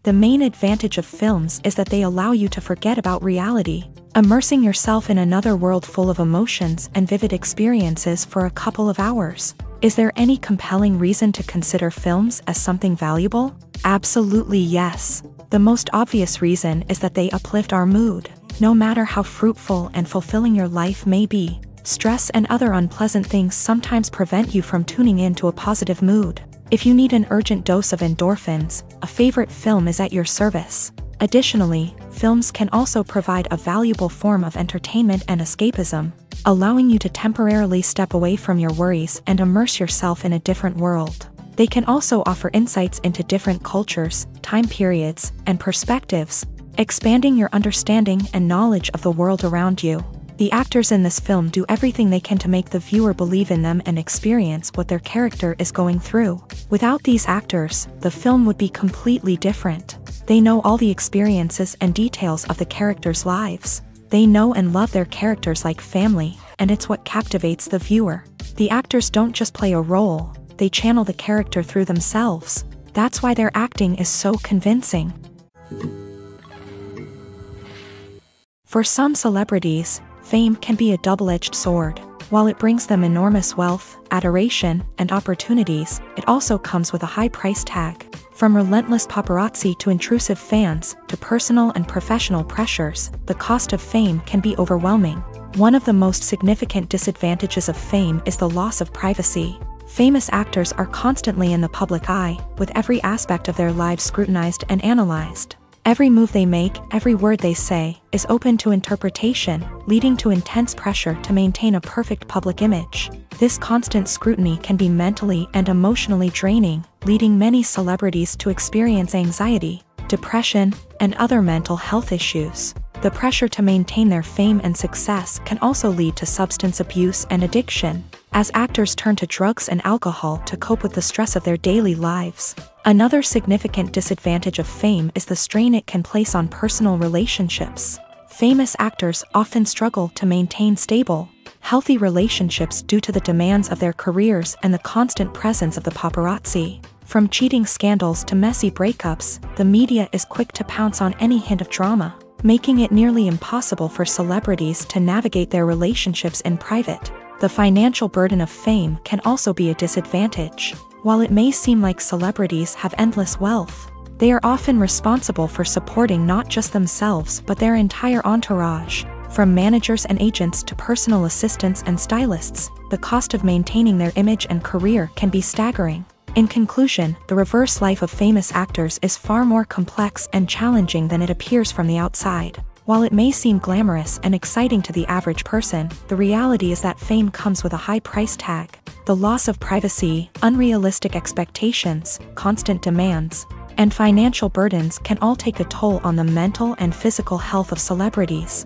The main advantage of films is that they allow you to forget about reality, immersing yourself in another world full of emotions and vivid experiences for a couple of hours. Is there any compelling reason to consider films as something valuable? Absolutely yes. The most obvious reason is that they uplift our mood. No matter how fruitful and fulfilling your life may be, stress and other unpleasant things sometimes prevent you from tuning into a positive mood. If you need an urgent dose of endorphins, a favorite film is at your service. Additionally, films can also provide a valuable form of entertainment and escapism, allowing you to temporarily step away from your worries and immerse yourself in a different world. They can also offer insights into different cultures, time periods, and perspectives, expanding your understanding and knowledge of the world around you. The actors in this film do everything they can to make the viewer believe in them and experience what their character is going through. Without these actors, the film would be completely different. They know all the experiences and details of the characters' lives. They know and love their characters like family, and it's what captivates the viewer. The actors don't just play a role, they channel the character through themselves. That's why their acting is so convincing. For some celebrities, fame can be a double-edged sword. While it brings them enormous wealth, adoration, and opportunities, it also comes with a high price tag. From relentless paparazzi to intrusive fans, to personal and professional pressures, the cost of fame can be overwhelming. One of the most significant disadvantages of fame is the loss of privacy. Famous actors are constantly in the public eye, with every aspect of their lives scrutinized and analyzed. Every move they make, every word they say, is open to interpretation, leading to intense pressure to maintain a perfect public image. This constant scrutiny can be mentally and emotionally draining, leading many celebrities to experience anxiety, depression, and other mental health issues. The pressure to maintain their fame and success can also lead to substance abuse and addiction, as actors turn to drugs and alcohol to cope with the stress of their daily lives. Another significant disadvantage of fame is the strain it can place on personal relationships. Famous actors often struggle to maintain stable, healthy relationships due to the demands of their careers and the constant presence of the paparazzi. From cheating scandals to messy breakups, the media is quick to pounce on any hint of drama, making it nearly impossible for celebrities to navigate their relationships in private. The financial burden of fame can also be a disadvantage. While it may seem like celebrities have endless wealth, they are often responsible for supporting not just themselves but their entire entourage. From managers and agents to personal assistants and stylists, the cost of maintaining their image and career can be staggering. In conclusion, the reverse life of famous actors is far more complex and challenging than it appears from the outside. While it may seem glamorous and exciting to the average person, the reality is that fame comes with a high price tag. The loss of privacy, unrealistic expectations, constant demands, and financial burdens can all take a toll on the mental and physical health of celebrities.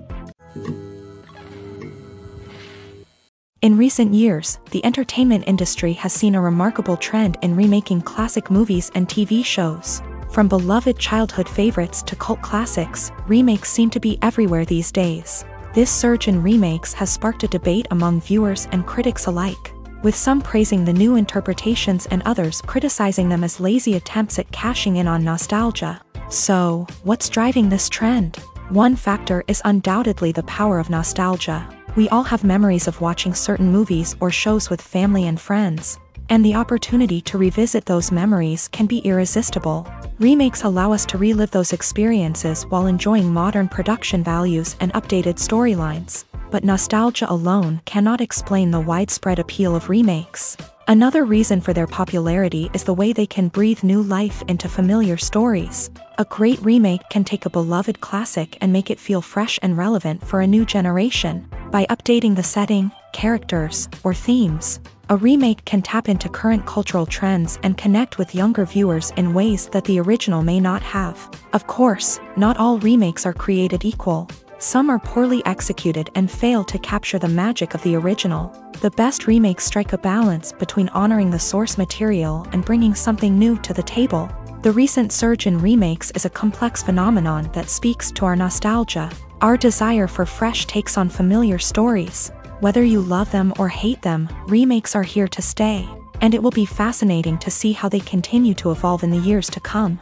In recent years, the entertainment industry has seen a remarkable trend in remaking classic movies and TV shows. From beloved childhood favorites to cult classics, remakes seem to be everywhere these days. This surge in remakes has sparked a debate among viewers and critics alike, with some praising the new interpretations and others criticizing them as lazy attempts at cashing in on nostalgia. So, what's driving this trend? One factor is undoubtedly the power of nostalgia. We all have memories of watching certain movies or shows with family and friends, and the opportunity to revisit those memories can be irresistible. Remakes allow us to relive those experiences while enjoying modern production values and updated storylines. But nostalgia alone cannot explain the widespread appeal of remakes. Another reason for their popularity is the way they can breathe new life into familiar stories. A great remake can take a beloved classic and make it feel fresh and relevant for a new generation. By updating the setting, characters, or themes, a remake can tap into current cultural trends and connect with younger viewers in ways that the original may not have. Of course, not all remakes are created equal. Some are poorly executed and fail to capture the magic of the original. The best remakes strike a balance between honoring the source material and bringing something new to the table. The recent surge in remakes is a complex phenomenon that speaks to our nostalgia, our desire for fresh takes on familiar stories. Whether you love them or hate them, remakes are here to stay, and it will be fascinating to see how they continue to evolve in the years to come.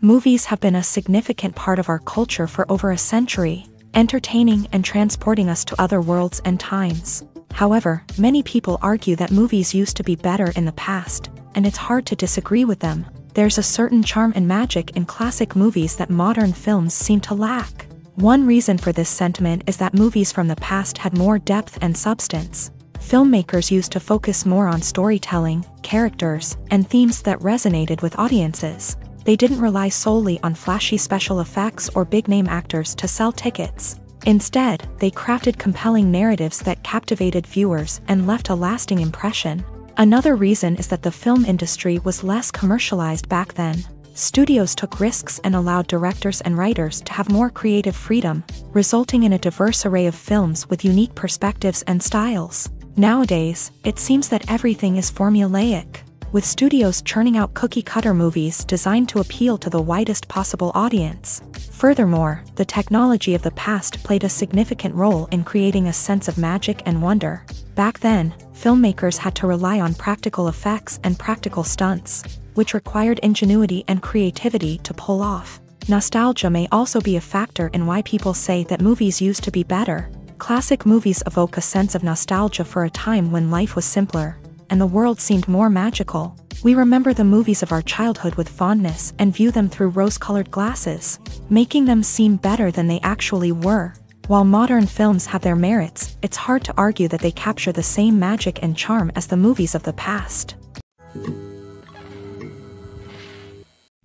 Movies have been a significant part of our culture for over a century, entertaining and transporting us to other worlds and times. However, many people argue that movies used to be better in the past, and it's hard to disagree with them. There's a certain charm and magic in classic movies that modern films seem to lack. One reason for this sentiment is that movies from the past had more depth and substance. Filmmakers used to focus more on storytelling, characters, and themes that resonated with audiences. They didn't rely solely on flashy special effects or big-name actors to sell tickets. Instead, they crafted compelling narratives that captivated viewers and left a lasting impression. Another reason is that the film industry was less commercialized back then. Studios took risks and allowed directors and writers to have more creative freedom, resulting in a diverse array of films with unique perspectives and styles. Nowadays, it seems that everything is formulaic, with studios churning out cookie-cutter movies designed to appeal to the widest possible audience. Furthermore, the technology of the past played a significant role in creating a sense of magic and wonder. Back then, filmmakers had to rely on practical effects and practical stunts, which required ingenuity and creativity to pull off. Nostalgia may also be a factor in why people say that movies used to be better. Classic movies evoke a sense of nostalgia for a time when life was simpler, and the world seemed more magical. We remember the movies of our childhood with fondness and view them through rose-colored glasses, making them seem better than they actually were. While modern films have their merits, it's hard to argue that they capture the same magic and charm as the movies of the past.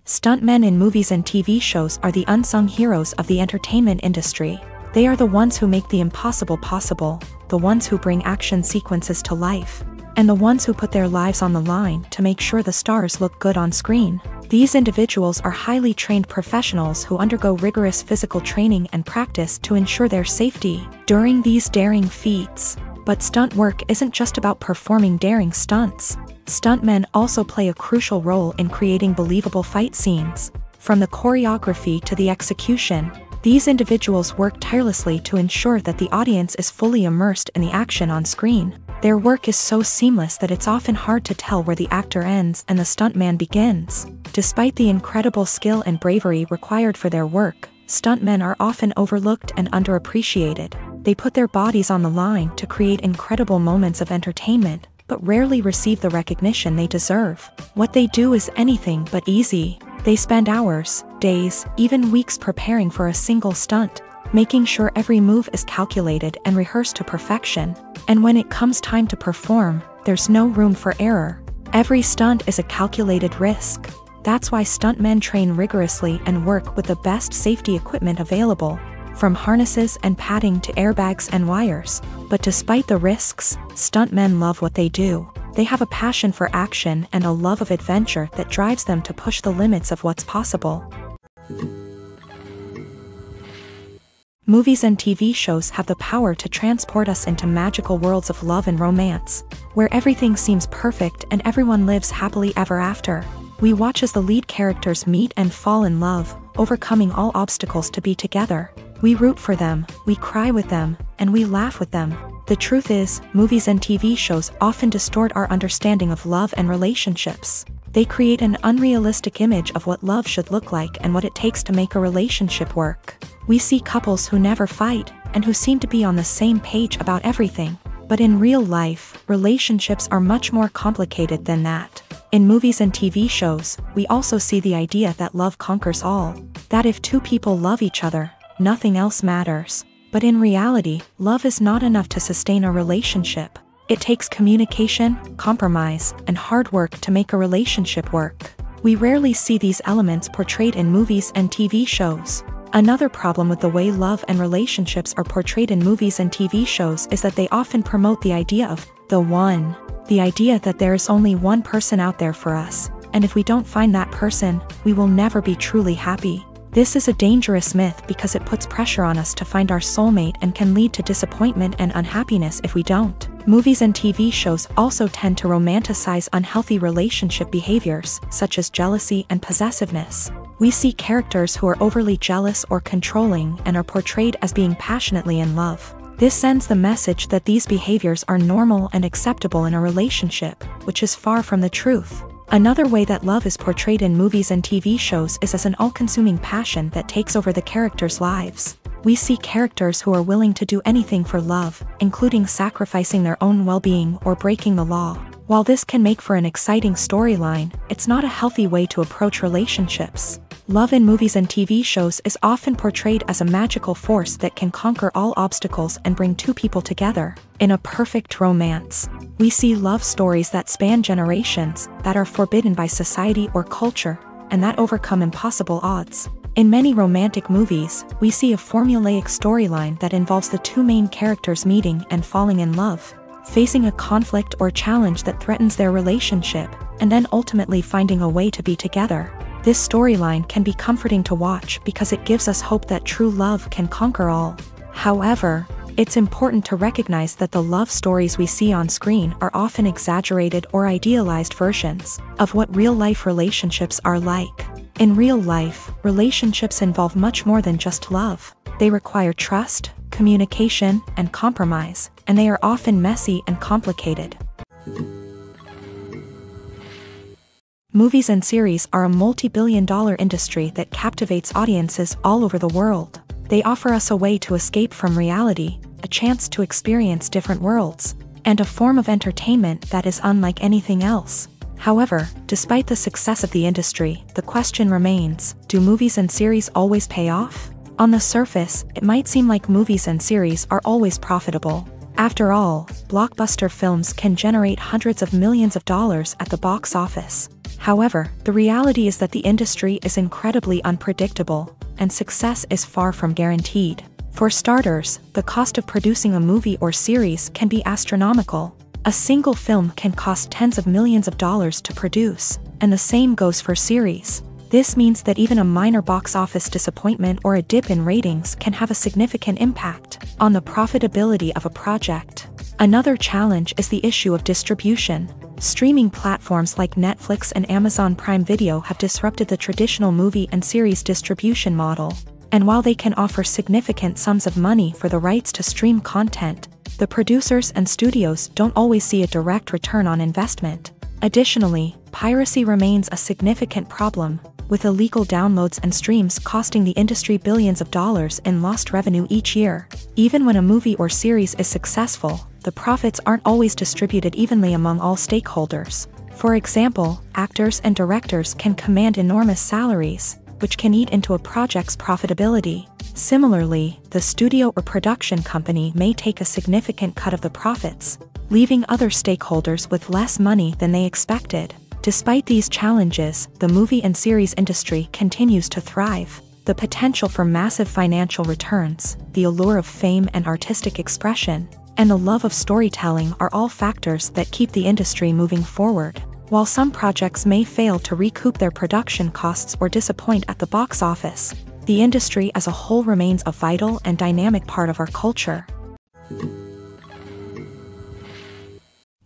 Stuntmen in movies and TV shows are the unsung heroes of the entertainment industry. They are the ones who make the impossible possible, the ones who bring action sequences to life, and the ones who put their lives on the line to make sure the stars look good on screen. These individuals are highly trained professionals who undergo rigorous physical training and practice to ensure their safety during these daring feats. But stunt work isn't just about performing daring stunts. Stuntmen also play a crucial role in creating believable fight scenes. From the choreography to the execution, these individuals work tirelessly to ensure that the audience is fully immersed in the action on screen. Their work is so seamless that it's often hard to tell where the actor ends and the stuntman begins. Despite the incredible skill and bravery required for their work, stuntmen are often overlooked and underappreciated. They put their bodies on the line to create incredible moments of entertainment, but rarely receive the recognition they deserve. What they do is anything but easy. They spend hours, days, even weeks preparing for a single stunt, making sure every move is calculated and rehearsed to perfection. And when it comes time to perform, there's no room for error. Every stunt is a calculated risk. That's why stuntmen train rigorously and work with the best safety equipment available, from harnesses and padding to airbags and wires. But despite the risks, stuntmen love what they do. They have a passion for action and a love of adventure that drives them to push the limits of what's possible. Movies and TV shows have the power to transport us into magical worlds of love and romance, where everything seems perfect and everyone lives happily ever after. We watch as the lead characters meet and fall in love, overcoming all obstacles to be together. We root for them, we cry with them, and we laugh with them. The truth is, movies and TV shows often distort our understanding of love and relationships. They create an unrealistic image of what love should look like and what it takes to make a relationship work. We see couples who never fight, and who seem to be on the same page about everything. But in real life, relationships are much more complicated than that. In movies and TV shows, we also see the idea that love conquers all. That if two people love each other, nothing else matters. But in reality, love is not enough to sustain a relationship. It takes communication, compromise, and hard work to make a relationship work. We rarely see these elements portrayed in movies and TV shows. Another problem with the way love and relationships are portrayed in movies and TV shows is that they often promote the idea of the one. The idea that there is only one person out there for us, and if we don't find that person, we will never be truly happy. This is a dangerous myth because it puts pressure on us to find our soulmate and can lead to disappointment and unhappiness if we don't. Movies and TV shows also tend to romanticize unhealthy relationship behaviors, such as jealousy and possessiveness. We see characters who are overly jealous or controlling and are portrayed as being passionately in love. This sends the message that these behaviors are normal and acceptable in a relationship, which is far from the truth. Another way that love is portrayed in movies and TV shows is as an all-consuming passion that takes over the characters' lives. We see characters who are willing to do anything for love, including sacrificing their own well-being or breaking the law. While this can make for an exciting storyline, it's not a healthy way to approach relationships. Love in movies and TV shows is often portrayed as a magical force that can conquer all obstacles and bring two people together. In a perfect romance, we see love stories that span generations, that are forbidden by society or culture, and that overcome impossible odds. In many romantic movies, we see a formulaic storyline that involves the two main characters meeting and falling in love, facing a conflict or challenge that threatens their relationship, and then ultimately finding a way to be together. This storyline can be comforting to watch because it gives us hope that true love can conquer all. However, it's important to recognize that the love stories we see on screen are often exaggerated or idealized versions of what real-life relationships are like. In real life, relationships involve much more than just love. They require trust, communication, and compromise, and they are often messy and complicated. Movies and series are a multi-billion-dollar industry that captivates audiences all over the world. They offer us a way to escape from reality, a chance to experience different worlds, and a form of entertainment that is unlike anything else. However, despite the success of the industry, the question remains, do movies and series always pay off? On the surface, it might seem like movies and series are always profitable. After all, blockbuster films can generate hundreds of millions of dollars at the box office. However, the reality is that the industry is incredibly unpredictable, and success is far from guaranteed. For starters, the cost of producing a movie or series can be astronomical. A single film can cost tens of millions of dollars to produce, and the same goes for series. This means that even a minor box office disappointment or a dip in ratings can have a significant impact on the profitability of a project. Another challenge is the issue of distribution. Streaming platforms like Netflix and Amazon Prime Video have disrupted the traditional movie and series distribution model. And while they can offer significant sums of money for the rights to stream content, the producers and studios don't always see a direct return on investment. Additionally, piracy remains a significant problem, with illegal downloads and streams costing the industry billions of dollars in lost revenue each year. Even when a movie or series is successful, the profits aren't always distributed evenly among all stakeholders. For example, actors and directors can command enormous salaries, which can eat into a project's profitability. Similarly, the studio or production company may take a significant cut of the profits, leaving other stakeholders with less money than they expected. Despite these challenges, the movie and series industry continues to thrive. The potential for massive financial returns, the allure of fame and artistic expression, and the love of storytelling are all factors that keep the industry moving forward. While some projects may fail to recoup their production costs or disappoint at the box office, the industry as a whole remains a vital and dynamic part of our culture.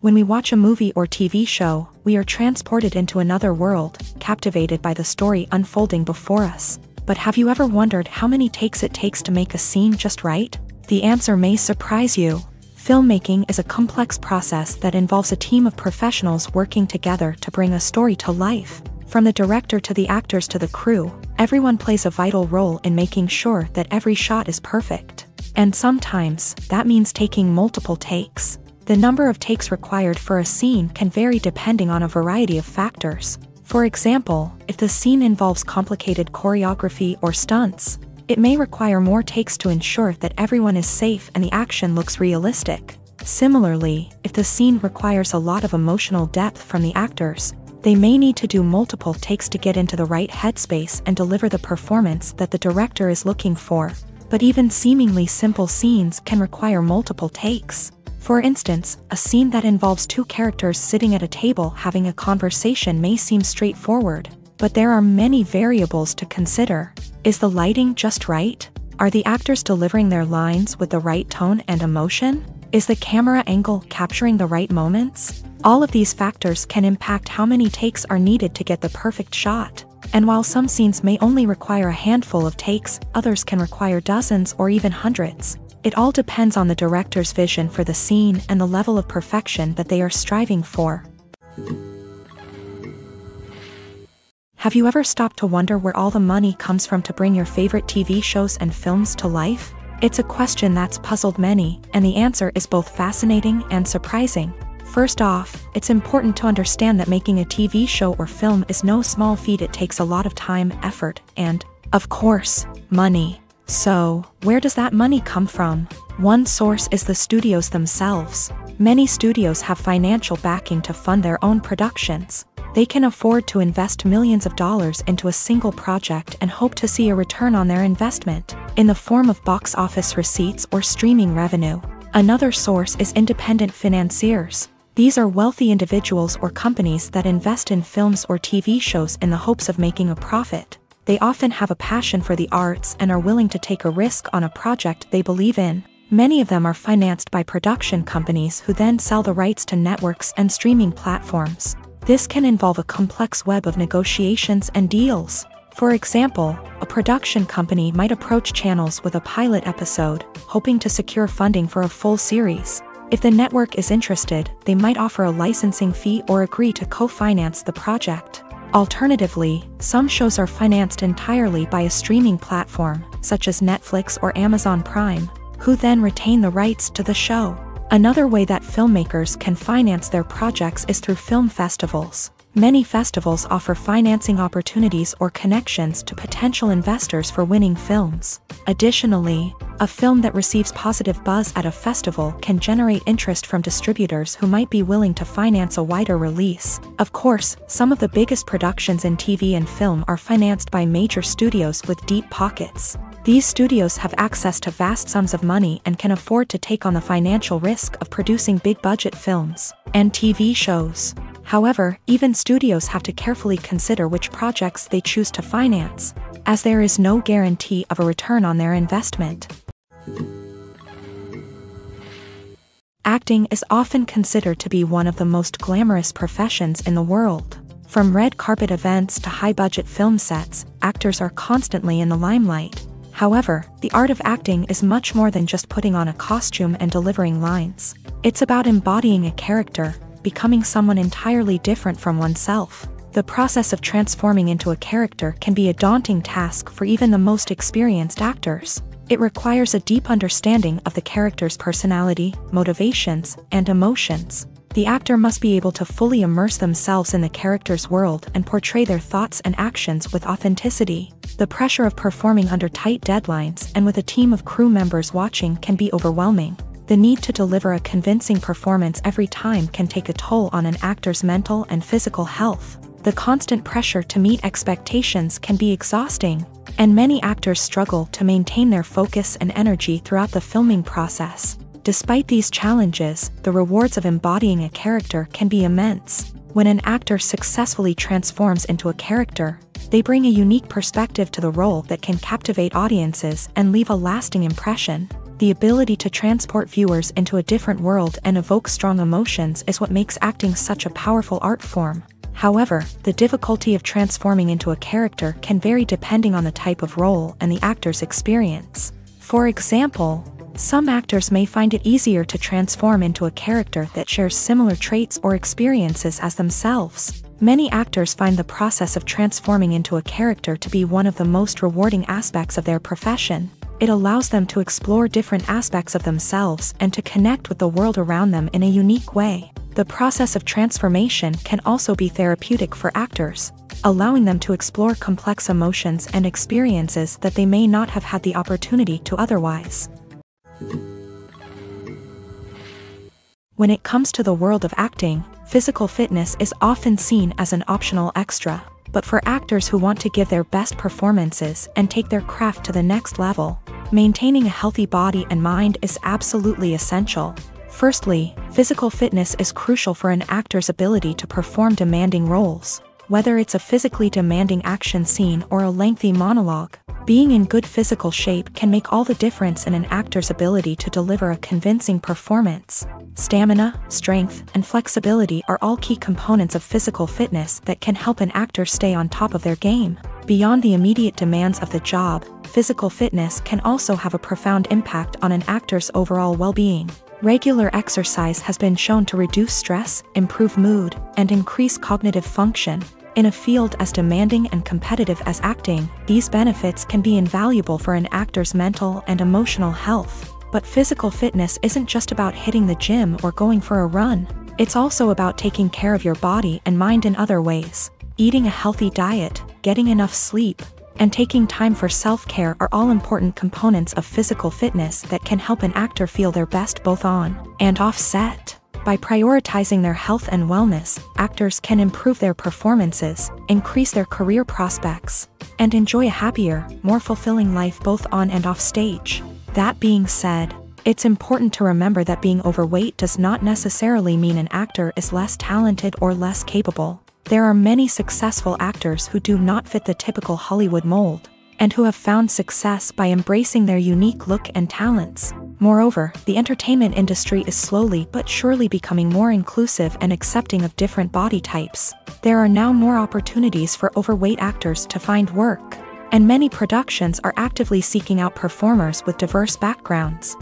When we watch a movie or TV show, we are transported into another world, captivated by the story unfolding before us. But have you ever wondered how many takes it takes to make a scene just right? The answer may surprise you. Filmmaking is a complex process that involves a team of professionals working together to bring a story to life. From the director to the actors to the crew, everyone plays a vital role in making sure that every shot is perfect. And sometimes, that means taking multiple takes. The number of takes required for a scene can vary depending on a variety of factors. For example, if the scene involves complicated choreography or stunts, it may require more takes to ensure that everyone is safe and the action looks realistic. Similarly, if the scene requires a lot of emotional depth from the actors, they may need to do multiple takes to get into the right headspace and deliver the performance that the director is looking for. But even seemingly simple scenes can require multiple takes. For instance, a scene that involves two characters sitting at a table having a conversation may seem straightforward, but there are many variables to consider. Is the lighting just right? Are the actors delivering their lines with the right tone and emotion? Is the camera angle capturing the right moments? All of these factors can impact how many takes are needed to get the perfect shot. And while some scenes may only require a handful of takes, others can require dozens or even hundreds. It all depends on the director's vision for the scene and the level of perfection that they are striving for. Have you ever stopped to wonder where all the money comes from to bring your favorite TV shows and films to life? It's a question that's puzzled many, and the answer is both fascinating and surprising. First off, it's important to understand that making a TV show or film is no small feat. It takes a lot of time, effort, and, of course, money. So, where does that money come from? One source is the studios themselves. Many studios have financial backing to fund their own productions. They can afford to invest millions of dollars into a single project and hope to see a return on their investment, in the form of box office receipts or streaming revenue. Another source is independent financiers. These are wealthy individuals or companies that invest in films or TV shows in the hopes of making a profit. They often have a passion for the arts and are willing to take a risk on a project they believe in. Many of them are financed by production companies who then sell the rights to networks and streaming platforms. This can involve a complex web of negotiations and deals. For example, a production company might approach channels with a pilot episode, hoping to secure funding for a full series. If the network is interested, they might offer a licensing fee or agree to co-finance the project. Alternatively, some shows are financed entirely by a streaming platform, such as Netflix or Amazon Prime, who then retain the rights to the show. Another way that filmmakers can finance their projects is through film festivals. Many festivals offer financing opportunities or connections to potential investors for winning films. Additionally, a film that receives positive buzz at a festival can generate interest from distributors who might be willing to finance a wider release. Of course, some of the biggest productions in TV and film are financed by major studios with deep pockets. These studios have access to vast sums of money and can afford to take on the financial risk of producing big-budget films and TV shows. However, even studios have to carefully consider which projects they choose to finance, as there is no guarantee of a return on their investment. Acting is often considered to be one of the most glamorous professions in the world. From red carpet events to high-budget film sets, actors are constantly in the limelight. However, the art of acting is much more than just putting on a costume and delivering lines. It's about embodying a character, becoming someone entirely different from oneself. The process of transforming into a character can be a daunting task for even the most experienced actors. It requires a deep understanding of the character's personality, motivations, and emotions. The actor must be able to fully immerse themselves in the character's world and portray their thoughts and actions with authenticity. The pressure of performing under tight deadlines and with a team of crew members watching can be overwhelming. The need to deliver a convincing performance every time can take a toll on an actor's mental and physical health. The constant pressure to meet expectations can be exhausting, and many actors struggle to maintain their focus and energy throughout the filming process. Despite these challenges, the rewards of embodying a character can be immense. When an actor successfully transforms into a character, they bring a unique perspective to the role that can captivate audiences and leave a lasting impression. The ability to transport viewers into a different world and evoke strong emotions is what makes acting such a powerful art form. However, the difficulty of transforming into a character can vary depending on the type of role and the actor's experience. For example, some actors may find it easier to transform into a character that shares similar traits or experiences as themselves. Many actors find the process of transforming into a character to be one of the most rewarding aspects of their profession. It allows them to explore different aspects of themselves and to connect with the world around them in a unique way. The process of transformation can also be therapeutic for actors, allowing them to explore complex emotions and experiences that they may not have had the opportunity to otherwise. When it comes to the world of acting, physical fitness is often seen as an optional extra. But for actors who want to give their best performances and take their craft to the next level, maintaining a healthy body and mind is absolutely essential. Firstly, physical fitness is crucial for an actor's ability to perform demanding roles. Whether it's a physically demanding action scene or a lengthy monologue, being in good physical shape can make all the difference in an actor's ability to deliver a convincing performance. Stamina, strength, and flexibility are all key components of physical fitness that can help an actor stay on top of their game. Beyond the immediate demands of the job, physical fitness can also have a profound impact on an actor's overall well-being. Regular exercise has been shown to reduce stress, improve mood, and increase cognitive function. In a field as demanding and competitive as acting, these benefits can be invaluable for an actor's mental and emotional health. But physical fitness isn't just about hitting the gym or going for a run. It's also about taking care of your body and mind in other ways. Eating a healthy diet, getting enough sleep, and taking time for self-care are all important components of physical fitness that can help an actor feel their best both on and off set. By prioritizing their health and wellness, actors can improve their performances, increase their career prospects, and enjoy a happier, more fulfilling life both on and off stage. That being said, it's important to remember that being overweight does not necessarily mean an actor is less talented or less capable. There are many successful actors who do not fit the typical Hollywood mold, and who have found success by embracing their unique look and talents. Moreover, the entertainment industry is slowly but surely becoming more inclusive and accepting of different body types. There are now more opportunities for overweight actors to find work, and many productions are actively seeking out performers with diverse backgrounds.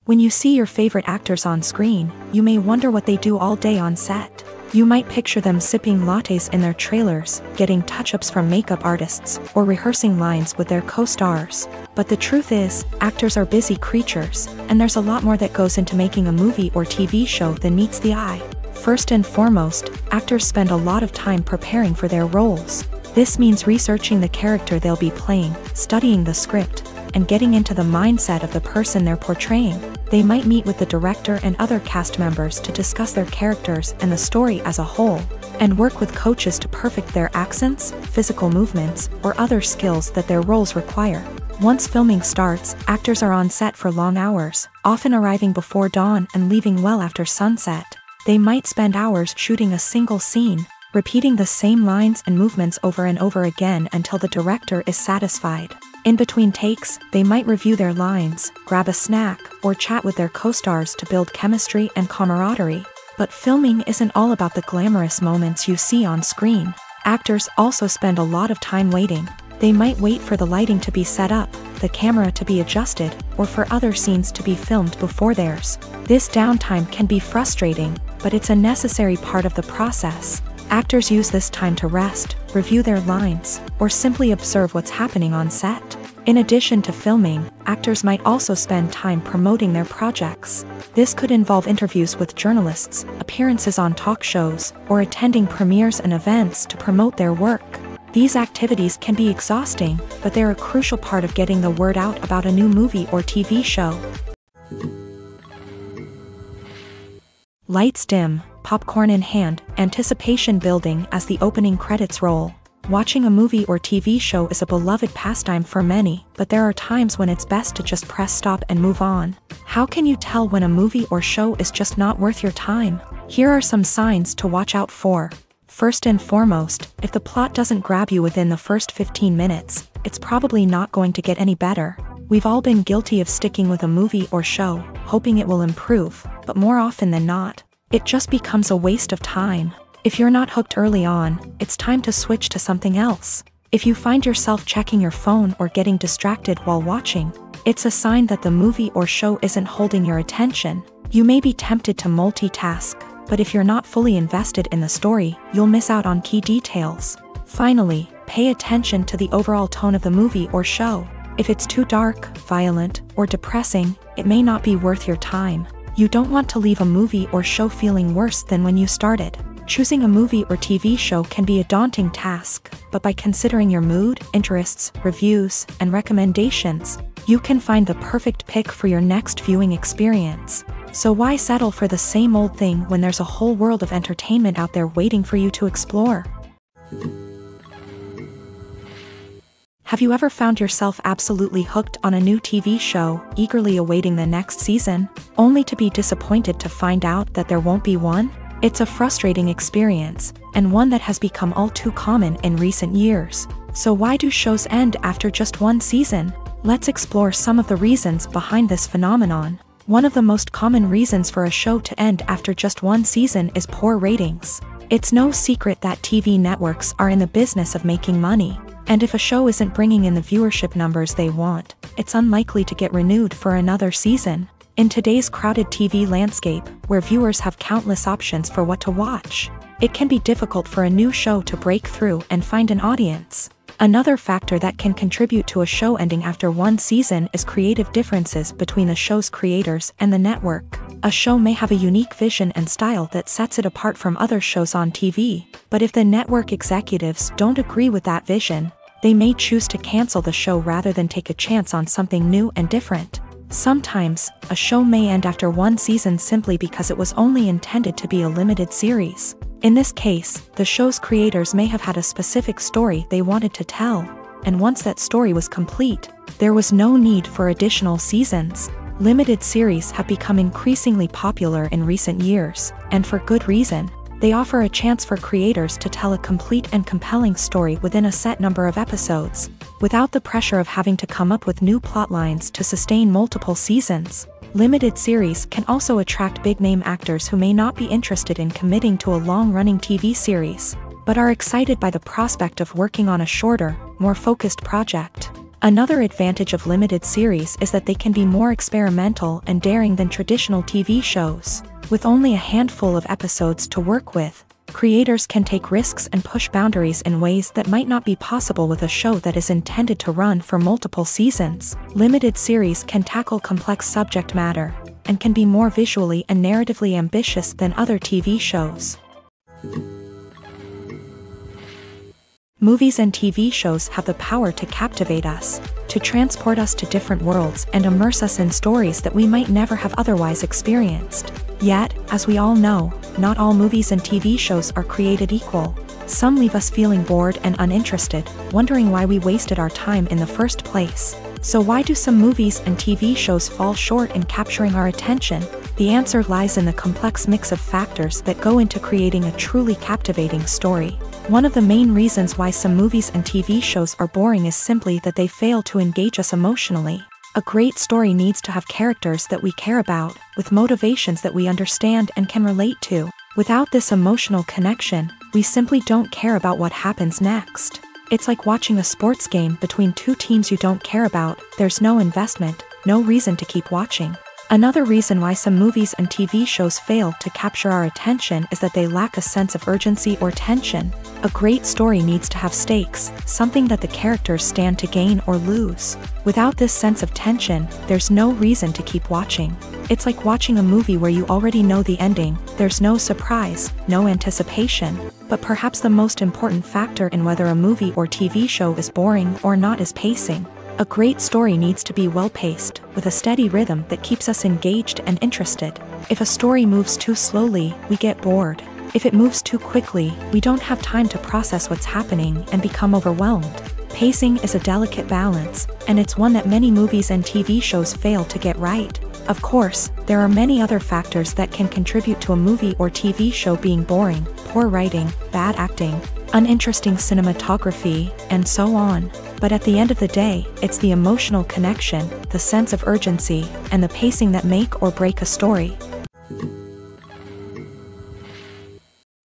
When you see your favorite actors on screen, you may wonder what they do all day on set. You might picture them sipping lattes in their trailers, getting touch-ups from makeup artists, or rehearsing lines with their co-stars. But the truth is, actors are busy creatures, and there's a lot more that goes into making a movie or TV show than meets the eye. First and foremost, actors spend a lot of time preparing for their roles. This means researching the character they'll be playing, studying the script, and getting into the mindset of the person they're portraying. They might meet with the director and other cast members to discuss their characters and the story as a whole, and work with coaches to perfect their accents, physical movements, or other skills that their roles require. Once filming starts, actors are on set for long hours, often arriving before dawn and leaving well after sunset. They might spend hours shooting a single scene, repeating the same lines and movements over and over again until the director is satisfied. In between takes, they might review their lines, grab a snack, or chat with their co-stars to build chemistry and camaraderie. But filming isn't all about the glamorous moments you see on screen. Actors also spend a lot of time waiting. They might wait for the lighting to be set up, the camera to be adjusted, or for other scenes to be filmed before theirs. This downtime can be frustrating, but it's a necessary part of the process. Actors use this time to rest, review their lines, or simply observe what's happening on set. In addition to filming, actors might also spend time promoting their projects. This could involve interviews with journalists, appearances on talk shows, or attending premieres and events to promote their work. These activities can be exhausting, but they're a crucial part of getting the word out about a new movie or TV show. Lights dim, popcorn in hand, anticipation building as the opening credits roll. Watching a movie or TV show is a beloved pastime for many, but there are times when it's best to just press stop and move on. How can you tell when a movie or show is just not worth your time? Here are some signs to watch out for. First and foremost, if the plot doesn't grab you within the first 15 minutes, it's probably not going to get any better. We've all been guilty of sticking with a movie or show, hoping it will improve, but more often than not, it just becomes a waste of time. If you're not hooked early on, it's time to switch to something else. If you find yourself checking your phone or getting distracted while watching, it's a sign that the movie or show isn't holding your attention. You may be tempted to multitask, but if you're not fully invested in the story, you'll miss out on key details. Finally, pay attention to the overall tone of the movie or show. If it's too dark, violent, or depressing, it may not be worth your time. You don't want to leave a movie or show feeling worse than when you started. Choosing a movie or TV show can be a daunting task, but by considering your mood, interests, reviews, and recommendations, you can find the perfect pick for your next viewing experience. So why settle for the same old thing when there's a whole world of entertainment out there waiting for you to explore? Have you ever found yourself absolutely hooked on a new TV show, eagerly awaiting the next season, only to be disappointed to find out that there won't be one? It's a frustrating experience, and one that has become all too common in recent years. So why do shows end after just one season? Let's explore some of the reasons behind this phenomenon. One of the most common reasons for a show to end after just one season is poor ratings. It's no secret that TV networks are in the business of making money, and if a show isn't bringing in the viewership numbers they want, it's unlikely to get renewed for another season. In today's crowded TV landscape, where viewers have countless options for what to watch, it can be difficult for a new show to break through and find an audience. Another factor that can contribute to a show ending after one season is creative differences between the show's creators and the network. A show may have a unique vision and style that sets it apart from other shows on TV, but if the network executives don't agree with that vision, they may choose to cancel the show rather than take a chance on something new and different. Sometimes, a show may end after one season simply because it was only intended to be a limited series. In this case, the show's creators may have had a specific story they wanted to tell, and once that story was complete, there was no need for additional seasons. Limited series have become increasingly popular in recent years, and for good reason. They offer a chance for creators to tell a complete and compelling story within a set number of episodes, without the pressure of having to come up with new plotlines to sustain multiple seasons. Limited series can also attract big-name actors who may not be interested in committing to a long-running TV series, but are excited by the prospect of working on a shorter, more focused project. Another advantage of limited series is that they can be more experimental and daring than traditional TV shows. With only a handful of episodes to work with, creators can take risks and push boundaries in ways that might not be possible with a show that is intended to run for multiple seasons. Limited series can tackle complex subject matter, and can be more visually and narratively ambitious than other TV shows. Movies and TV shows have the power to captivate us, to transport us to different worlds and immerse us in stories that we might never have otherwise experienced. Yet, as we all know, not all movies and TV shows are created equal. Some leave us feeling bored and uninterested, wondering why we wasted our time in the first place. So why do some movies and TV shows fall short in capturing our attention? The answer lies in the complex mix of factors that go into creating a truly captivating story. One of the main reasons why some movies and TV shows are boring is simply that they fail to engage us emotionally. A great story needs to have characters that we care about, with motivations that we understand and can relate to. Without this emotional connection, we simply don't care about what happens next. It's like watching a sports game between two teams you don't care about. There's no investment, no reason to keep watching. Another reason why some movies and TV shows fail to capture our attention is that they lack a sense of urgency or tension. A great story needs to have stakes, something that the characters stand to gain or lose. Without this sense of tension, there's no reason to keep watching. It's like watching a movie where you already know the ending. There's no surprise, no anticipation. But perhaps the most important factor in whether a movie or TV show is boring or not is pacing. A great story needs to be well-paced, with a steady rhythm that keeps us engaged and interested. If a story moves too slowly, we get bored. If it moves too quickly, we don't have time to process what's happening and become overwhelmed. Pacing is a delicate balance, and it's one that many movies and TV shows fail to get right. Of course, there are many other factors that can contribute to a movie or TV show being boring: poor writing, bad acting, uninteresting cinematography, and so on. But at the end of the day, it's the emotional connection, the sense of urgency, and the pacing that make or break a story.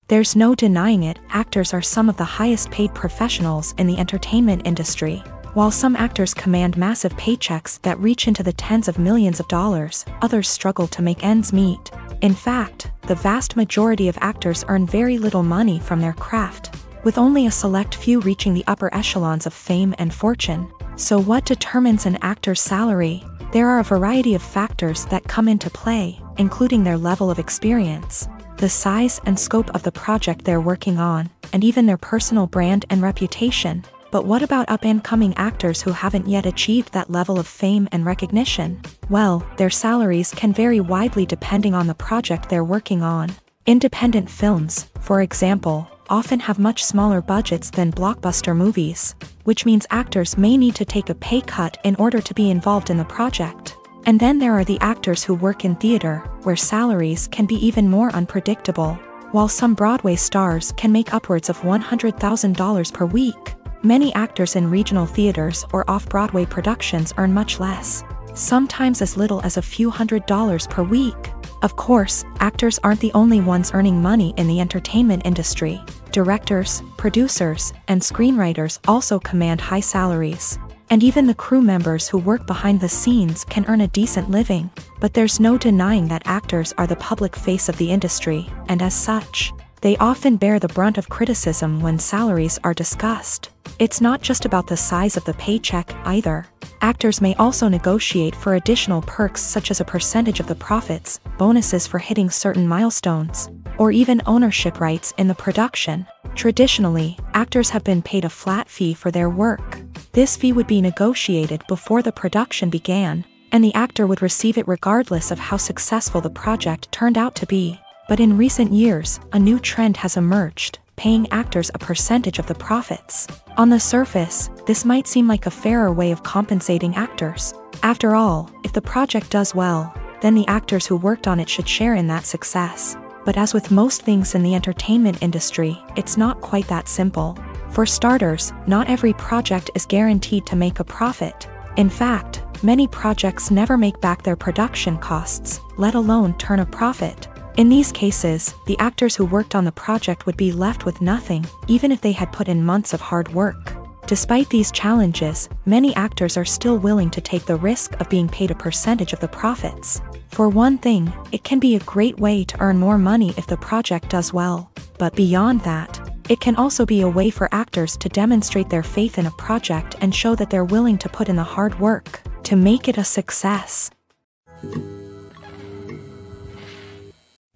There's no denying it, actors are some of the highest paid professionals in the entertainment industry. While some actors command massive paychecks that reach into the tens of millions of dollars, others struggle to make ends meet. In fact, the vast majority of actors earn very little money from their craft, with only a select few reaching the upper echelons of fame and fortune. So what determines an actor's salary? There are a variety of factors that come into play, including their level of experience, the size and scope of the project they're working on, and even their personal brand and reputation. But what about up-and-coming actors who haven't yet achieved that level of fame and recognition? Well, their salaries can vary widely depending on the project they're working on. Independent films, for example, often have much smaller budgets than blockbuster movies, which means actors may need to take a pay cut in order to be involved in the project. And then there are the actors who work in theater, where salaries can be even more unpredictable. While some Broadway stars can make upwards of $100,000 per week, many actors in regional theaters or off-Broadway productions earn much less, sometimes as little as a few $100s per week. Of course, actors aren't the only ones earning money in the entertainment industry. Directors, producers, and screenwriters also command high salaries. And even the crew members who work behind the scenes can earn a decent living. But there's no denying that actors are the public face of the industry, and as such, they often bear the brunt of criticism when salaries are discussed. It's not just about the size of the paycheck either. Actors may also negotiate for additional perks such as a percentage of the profits, bonuses for hitting certain milestones, or even ownership rights in the production. Traditionally, actors have been paid a flat fee for their work. This fee would be negotiated before the production began, and the actor would receive it regardless of how successful the project turned out to be. But in recent years, a new trend has emerged, paying actors a percentage of the profits. On the surface, this might seem like a fairer way of compensating actors. After all, if the project does well, then the actors who worked on it should share in that success. But as with most things in the entertainment industry, it's not quite that simple. For starters, not every project is guaranteed to make a profit. In fact, many projects never make back their production costs, let alone turn a profit. In these cases, the actors who worked on the project would be left with nothing, even if they had put in months of hard work. Despite these challenges, many actors are still willing to take the risk of being paid a percentage of the profits. For one thing, it can be a great way to earn more money if the project does well. But beyond that, it can also be a way for actors to demonstrate their faith in a project and show that they're willing to put in the hard work to make it a success.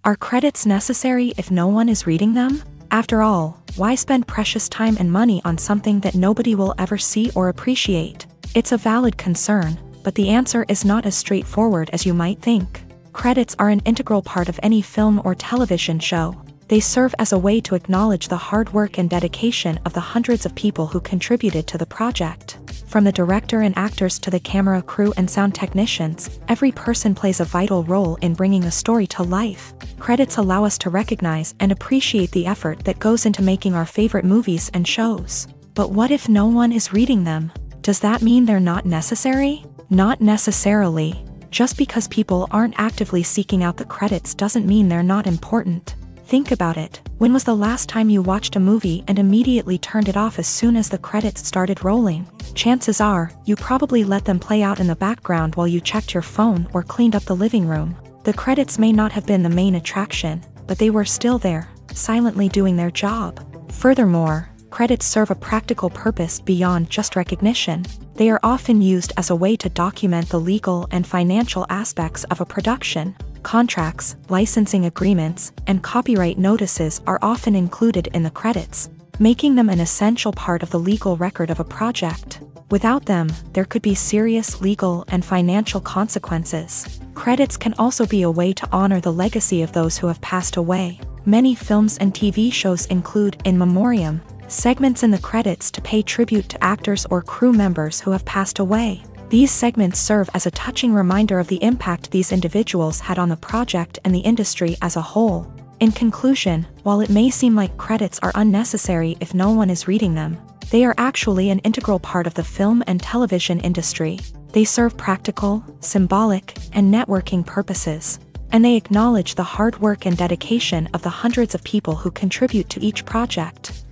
Are credits necessary if no one is reading them? After all, why spend precious time and money on something that nobody will ever see or appreciate? It's a valid concern, but the answer is not as straightforward as you might think. Credits are an integral part of any film or television show. They serve as a way to acknowledge the hard work and dedication of the hundreds of people who contributed to the project. From the director and actors to the camera crew and sound technicians, every person plays a vital role in bringing a story to life. Credits allow us to recognize and appreciate the effort that goes into making our favorite movies and shows. But what if no one is reading them? Does that mean they're not necessary? Not necessarily. Just because people aren't actively seeking out the credits doesn't mean they're not important. Think about it. When was the last time you watched a movie and immediately turned it off as soon as the credits started rolling? Chances are, you probably let them play out in the background while you checked your phone or cleaned up the living room. The credits may not have been the main attraction, but they were still there, silently doing their job. Furthermore, credits serve a practical purpose beyond just recognition. They are often used as a way to document the legal and financial aspects of a production. Contracts, licensing agreements, and copyright notices are often included in the credits, making them an essential part of the legal record of a project. Without them, there could be serious legal and financial consequences. Credits can also be a way to honor the legacy of those who have passed away. Many films and TV shows include in memoriam segments in the credits to pay tribute to actors or crew members who have passed away. These segments serve as a touching reminder of the impact these individuals had on the project and the industry as a whole. In conclusion, while it may seem like credits are unnecessary if no one is reading them, they are actually an integral part of the film and television industry. They serve practical, symbolic, and networking purposes, and they acknowledge the hard work and dedication of the hundreds of people who contribute to each project.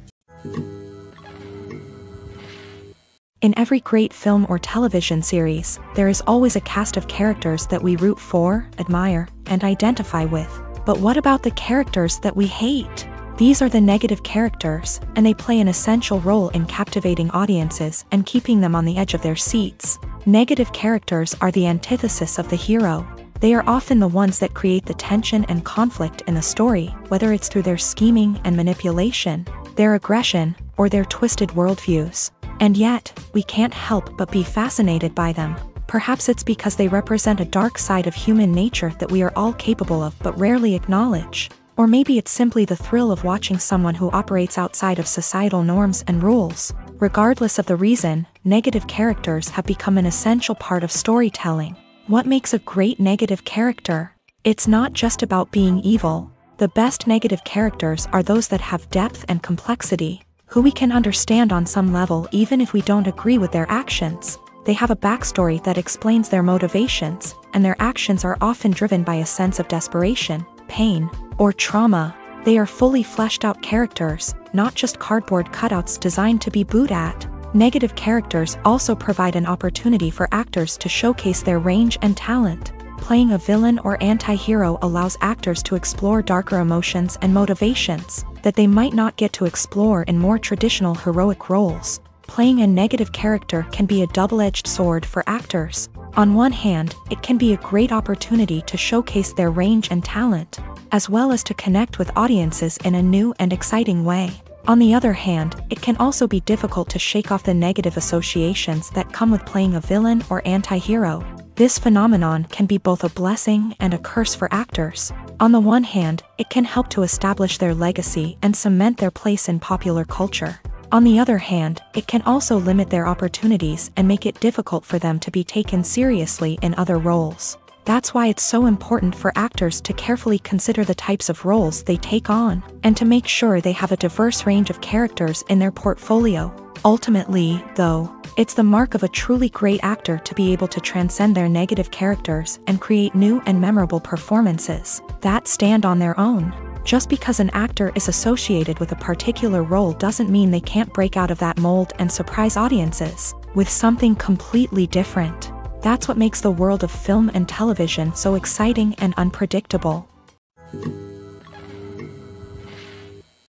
In every great film or television series, there is always a cast of characters that we root for, admire, and identify with. But what about the characters that we hate? These are the negative characters, and they play an essential role in captivating audiences and keeping them on the edge of their seats. Negative characters are the antithesis of the hero. They are often the ones that create the tension and conflict in the story, whether it's through their scheming and manipulation, their aggression, or their twisted worldviews. And yet, we can't help but be fascinated by them. Perhaps it's because they represent a dark side of human nature that we are all capable of but rarely acknowledge. Or maybe it's simply the thrill of watching someone who operates outside of societal norms and rules. Regardless of the reason, negative characters have become an essential part of storytelling. What makes a great negative character? It's not just about being evil. The best negative characters are those that have depth and complexity, who we can understand on some level even if we don't agree with their actions. They have a backstory that explains their motivations, and their actions are often driven by a sense of desperation, pain, or trauma. They are fully fleshed out characters, not just cardboard cutouts designed to be booed at. Negative characters also provide an opportunity for actors to showcase their range and talent. Playing a villain or anti-hero allows actors to explore darker emotions and motivations that they might not get to explore in more traditional heroic roles. Playing a negative character can be a double-edged sword for actors. On one hand, it can be a great opportunity to showcase their range and talent, as well as to connect with audiences in a new and exciting way. On the other hand, it can also be difficult to shake off the negative associations that come with playing a villain or anti-hero. This phenomenon can be both a blessing and a curse for actors. On the one hand, it can help to establish their legacy and cement their place in popular culture. On the other hand, it can also limit their opportunities and make it difficult for them to be taken seriously in other roles. That's why it's so important for actors to carefully consider the types of roles they take on, and to make sure they have a diverse range of characters in their portfolio. Ultimately, though, it's the mark of a truly great actor to be able to transcend their negative characters and create new and memorable performances that stand on their own. Just because an actor is associated with a particular role doesn't mean they can't break out of that mold and surprise audiences with something completely different. That's what makes the world of film and television so exciting and unpredictable.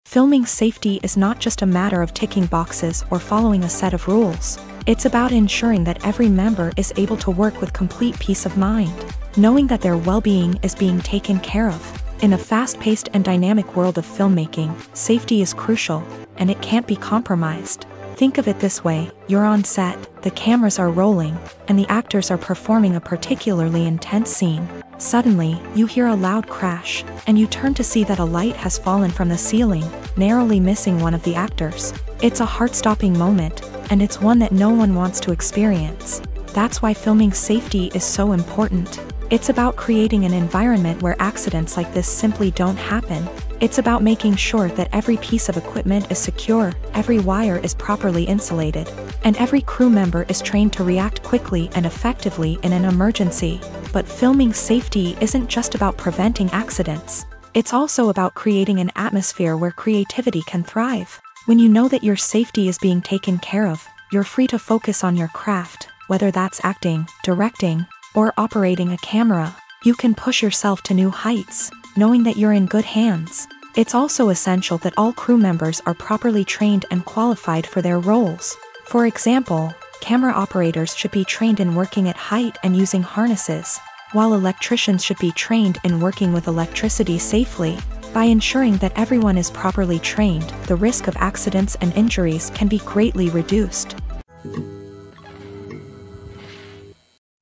Filming safety is not just a matter of ticking boxes or following a set of rules. It's about ensuring that every member is able to work with complete peace of mind, knowing that their well-being is being taken care of. In a fast-paced and dynamic world of filmmaking, safety is crucial, and it can't be compromised. Think of it this way: you're on set, the cameras are rolling, and the actors are performing a particularly intense scene. Suddenly, you hear a loud crash, and you turn to see that a light has fallen from the ceiling, narrowly missing one of the actors. It's a heart-stopping moment, and it's one that no one wants to experience. That's why filming safety is so important. It's about creating an environment where accidents like this simply don't happen. It's about making sure that every piece of equipment is secure, every wire is properly insulated, and every crew member is trained to react quickly and effectively in an emergency. But filming safety isn't just about preventing accidents. It's also about creating an atmosphere where creativity can thrive. When you know that your safety is being taken care of, you're free to focus on your craft, whether that's acting, directing, or operating a camera. You can push yourself to new heights, knowing that you're in good hands. It's also essential that all crew members are properly trained and qualified for their roles. For example, camera operators should be trained in working at height and using harnesses, while electricians should be trained in working with electricity safely. By ensuring that everyone is properly trained, the risk of accidents and injuries can be greatly reduced.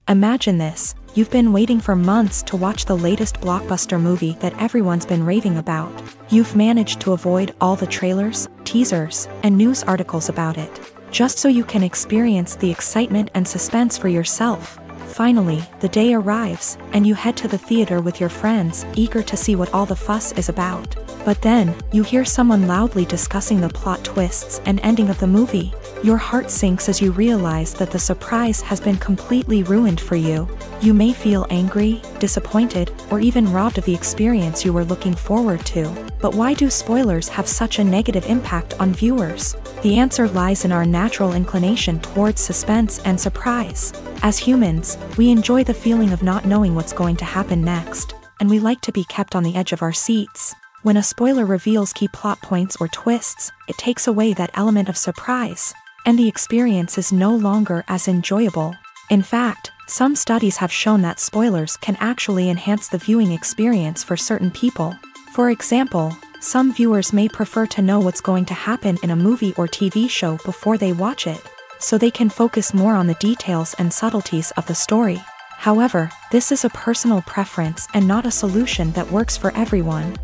Imagine this: you've been waiting for months to watch the latest blockbuster movie that everyone's been raving about. You've managed to avoid all the trailers, teasers, and news articles about it, just so you can experience the excitement and suspense for yourself. Finally, the day arrives, and you head to the theater with your friends, eager to see what all the fuss is about. But then, you hear someone loudly discussing the plot twists and ending of the movie. Your heart sinks as you realize that the surprise has been completely ruined for you. You may feel angry, disappointed, or even robbed of the experience you were looking forward to. But why do spoilers have such a negative impact on viewers? The answer lies in our natural inclination towards suspense and surprise. As humans, we enjoy the feeling of not knowing what's going to happen next, and we like to be kept on the edge of our seats. When a spoiler reveals key plot points or twists, it takes away that element of surprise, and the experience is no longer as enjoyable. In fact, some studies have shown that spoilers can actually enhance the viewing experience for certain people. For example, some viewers may prefer to know what's going to happen in a movie or TV show before they watch it, so they can focus more on the details and subtleties of the story. However, this is a personal preference and not a solution that works for everyone.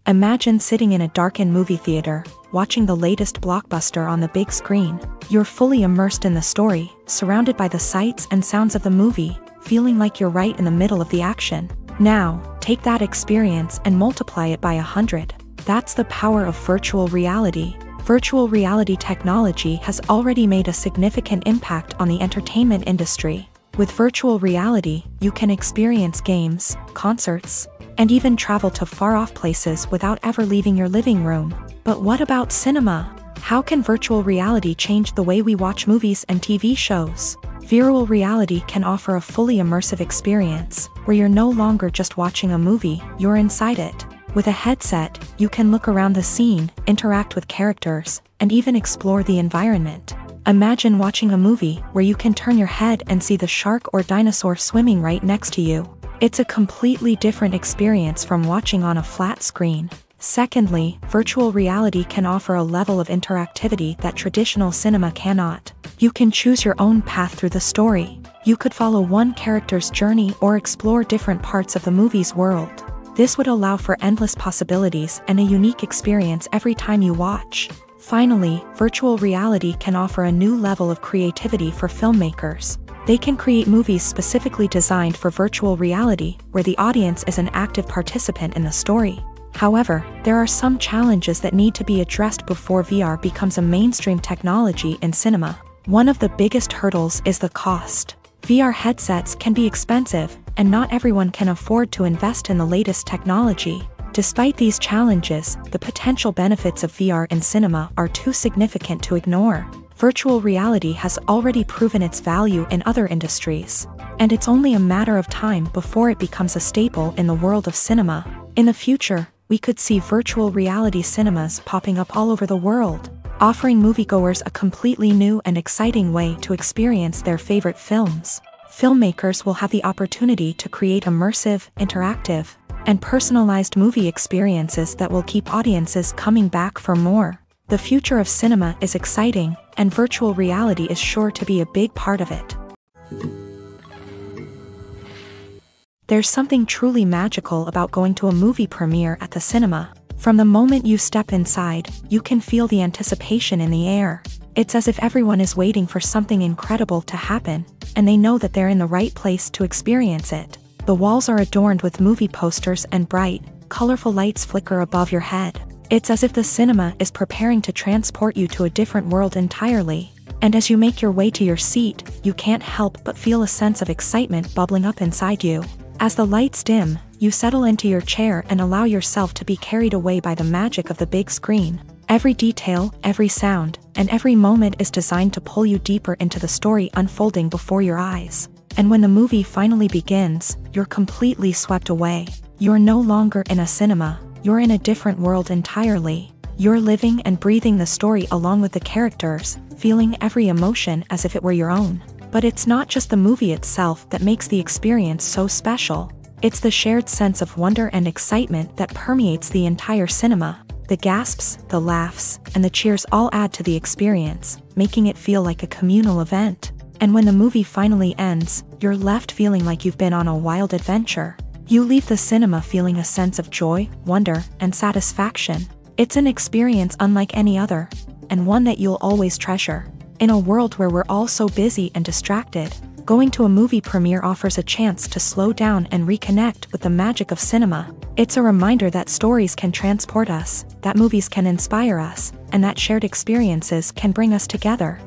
Imagine sitting in a darkened movie theater, watching the latest blockbuster on the big screen. You're fully immersed in the story, surrounded by the sights and sounds of the movie, feeling like you're right in the middle of the action. Now, take that experience and multiply it by 100. That's the power of virtual reality. Virtual reality technology has already made a significant impact on the entertainment industry. With virtual reality, you can experience games, concerts, and even travel to far-off places without ever leaving your living room. But what about cinema? How can virtual reality change the way we watch movies and TV shows? Virtual reality can offer a fully immersive experience, where you're no longer just watching a movie, you're inside it. With a headset, you can look around the scene, interact with characters, and even explore the environment. Imagine watching a movie where you can turn your head and see the shark or dinosaur swimming right next to you. It's a completely different experience from watching on a flat screen. Secondly, virtual reality can offer a level of interactivity that traditional cinema cannot. You can choose your own path through the story. You could follow one character's journey or explore different parts of the movie's world. This would allow for endless possibilities and a unique experience every time you watch. Finally, virtual reality can offer a new level of creativity for filmmakers. They can create movies specifically designed for virtual reality, where the audience is an active participant in the story. However, there are some challenges that need to be addressed before VR becomes a mainstream technology in cinema. One of the biggest hurdles is the cost. VR headsets can be expensive, and not everyone can afford to invest in the latest technology. Despite these challenges, the potential benefits of VR in cinema are too significant to ignore. Virtual reality has already proven its value in other industries, and it's only a matter of time before it becomes a staple in the world of cinema. In the future, we could see virtual reality cinemas popping up all over the world, offering moviegoers a completely new and exciting way to experience their favorite films. Filmmakers will have the opportunity to create immersive, interactive, and personalized movie experiences that will keep audiences coming back for more. The future of cinema is exciting, and virtual reality is sure to be a big part of it. There's something truly magical about going to a movie premiere at the cinema. From the moment you step inside, you can feel the anticipation in the air. It's as if everyone is waiting for something incredible to happen, and they know that they're in the right place to experience it. The walls are adorned with movie posters and bright, colorful lights flicker above your head. It's as if the cinema is preparing to transport you to a different world entirely. And as you make your way to your seat, you can't help but feel a sense of excitement bubbling up inside you. As the lights dim, you settle into your chair and allow yourself to be carried away by the magic of the big screen. Every detail, every sound, and every moment is designed to pull you deeper into the story unfolding before your eyes. And when the movie finally begins, you're completely swept away. You're no longer in a cinema, you're in a different world entirely. You're living and breathing the story along with the characters, feeling every emotion as if it were your own. But it's not just the movie itself that makes the experience so special. It's the shared sense of wonder and excitement that permeates the entire cinema. The gasps, the laughs, and the cheers all add to the experience, making it feel like a communal event. And when the movie finally ends, you're left feeling like you've been on a wild adventure. You leave the cinema feeling a sense of joy, wonder, and satisfaction. It's an experience unlike any other, and one that you'll always treasure. In a world where we're all so busy and distracted, going to a movie premiere offers a chance to slow down and reconnect with the magic of cinema. It's a reminder that stories can transport us, that movies can inspire us, and that shared experiences can bring us together.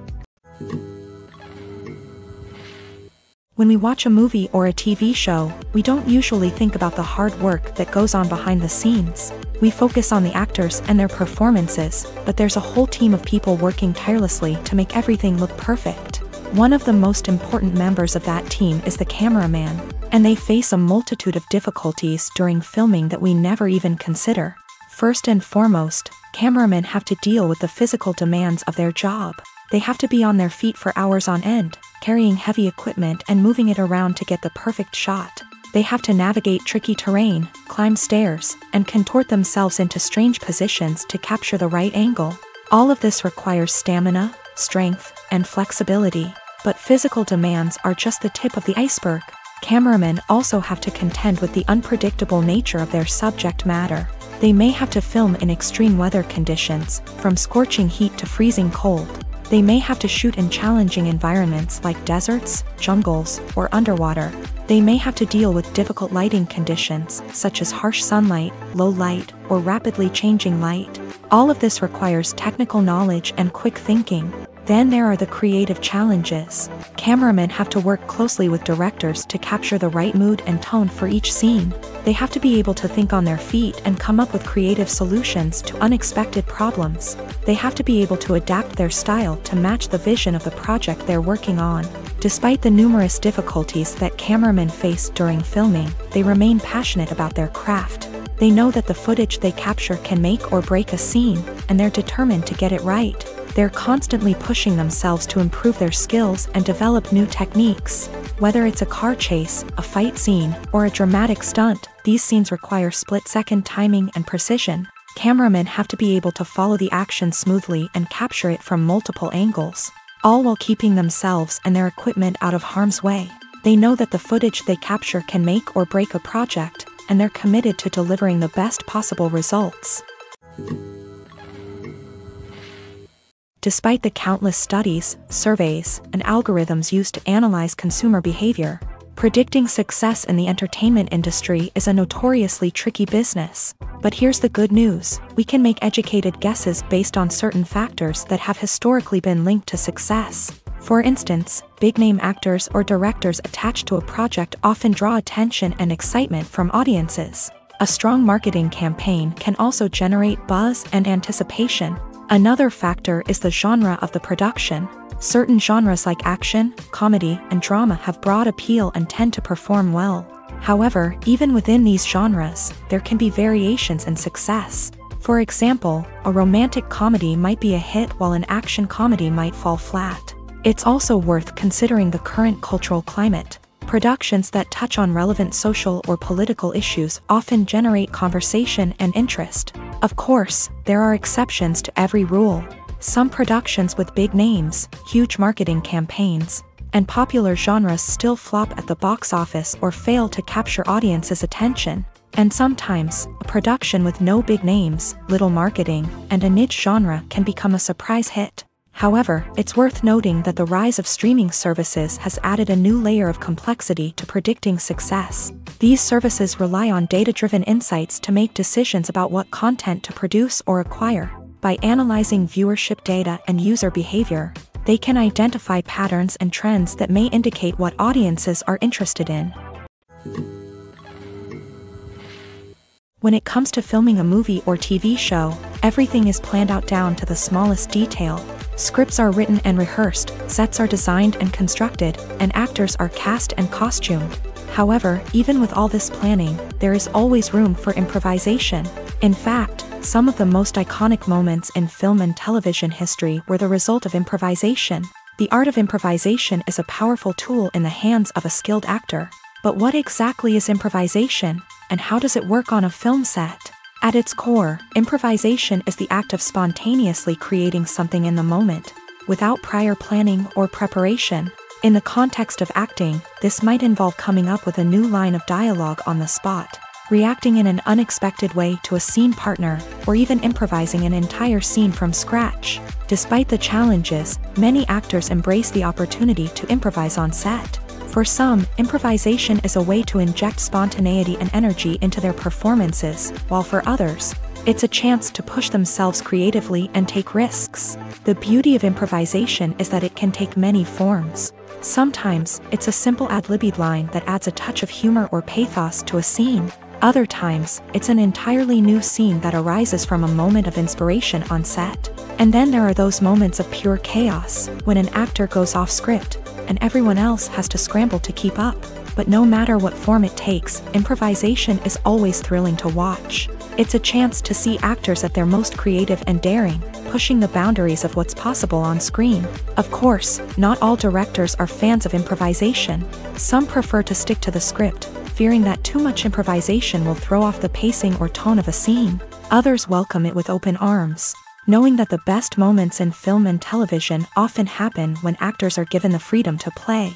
When we watch a movie or a TV show, we don't usually think about the hard work that goes on behind the scenes. We focus on the actors and their performances, but there's a whole team of people working tirelessly to make everything look perfect. One of the most important members of that team is the cameraman, and they face a multitude of difficulties during filming that we never even consider. First and foremost, cameramen have to deal with the physical demands of their job. They have to be on their feet for hours on end, carrying heavy equipment and moving it around to get the perfect shot. They have to navigate tricky terrain, climb stairs, and contort themselves into strange positions to capture the right angle. All of this requires stamina, strength, and flexibility. But physical demands are just the tip of the iceberg. Cameramen also have to contend with the unpredictable nature of their subject matter. They may have to film in extreme weather conditions, from scorching heat to freezing cold. They may have to shoot in challenging environments like deserts, jungles, or underwater. They may have to deal with difficult lighting conditions, such as harsh sunlight, low light, or rapidly changing light. All of this requires technical knowledge and quick thinking. Then there are the creative challenges. Cameramen have to work closely with directors to capture the right mood and tone for each scene. They have to be able to think on their feet and come up with creative solutions to unexpected problems. They have to be able to adapt their style to match the vision of the project they're working on. Despite the numerous difficulties that cameramen face during filming, they remain passionate about their craft. They know that the footage they capture can make or break a scene, and they're determined to get it right. They're constantly pushing themselves to improve their skills and develop new techniques. Whether it's a car chase, a fight scene, or a dramatic stunt, these scenes require split-second timing and precision. Cameramen have to be able to follow the action smoothly and capture it from multiple angles, all while keeping themselves and their equipment out of harm's way. They know that the footage they capture can make or break a project, and they're committed to delivering the best possible results. Despite the countless studies, surveys, and algorithms used to analyze consumer behavior, predicting success in the entertainment industry is a notoriously tricky business. But here's the good news: we can make educated guesses based on certain factors that have historically been linked to success. For instance, big-name actors or directors attached to a project often draw attention and excitement from audiences. A strong marketing campaign can also generate buzz and anticipation. Another factor is the genre of the production. Certain genres like action, comedy, and drama have broad appeal and tend to perform well. However, even within these genres, there can be variations in success. For example, a romantic comedy might be a hit while an action comedy might fall flat. It's also worth considering the current cultural climate. Productions that touch on relevant social or political issues often generate conversation and interest. Of course, there are exceptions to every rule. Some productions with big names, huge marketing campaigns, and popular genres still flop at the box office or fail to capture audiences' attention. And sometimes, a production with no big names, little marketing, and a niche genre can become a surprise hit. However, it's worth noting that the rise of streaming services has added a new layer of complexity to predicting success. These services rely on data-driven insights to make decisions about what content to produce or acquire. By analyzing viewership data and user behavior, they can identify patterns and trends that may indicate what audiences are interested in. When it comes to filming a movie or TV show, everything is planned out down to the smallest detail. Scripts are written and rehearsed, sets are designed and constructed, and actors are cast and costumed. However, even with all this planning, there is always room for improvisation. In fact, some of the most iconic moments in film and television history were the result of improvisation. The art of improvisation is a powerful tool in the hands of a skilled actor. But what exactly is improvisation, and how does it work on a film set? At its core, improvisation is the act of spontaneously creating something in the moment, without prior planning or preparation. In the context of acting, this might involve coming up with a new line of dialogue on the spot, reacting in an unexpected way to a scene partner, or even improvising an entire scene from scratch. Despite the challenges, many actors embrace the opportunity to improvise on set. For some, improvisation is a way to inject spontaneity and energy into their performances, while for others, it's a chance to push themselves creatively and take risks. The beauty of improvisation is that it can take many forms. Sometimes, it's a simple ad-libbed line that adds a touch of humor or pathos to a scene. Other times, it's an entirely new scene that arises from a moment of inspiration on set. And then there are those moments of pure chaos, when an actor goes off script, and everyone else has to scramble to keep up. But no matter what form it takes, improvisation is always thrilling to watch. It's a chance to see actors at their most creative and daring, pushing the boundaries of what's possible on screen. Of course, not all directors are fans of improvisation. Some prefer to stick to the script, fearing that too much improvisation will throw off the pacing or tone of a scene. Others welcome it with open arms, knowing that the best moments in film and television often happen when actors are given the freedom to play.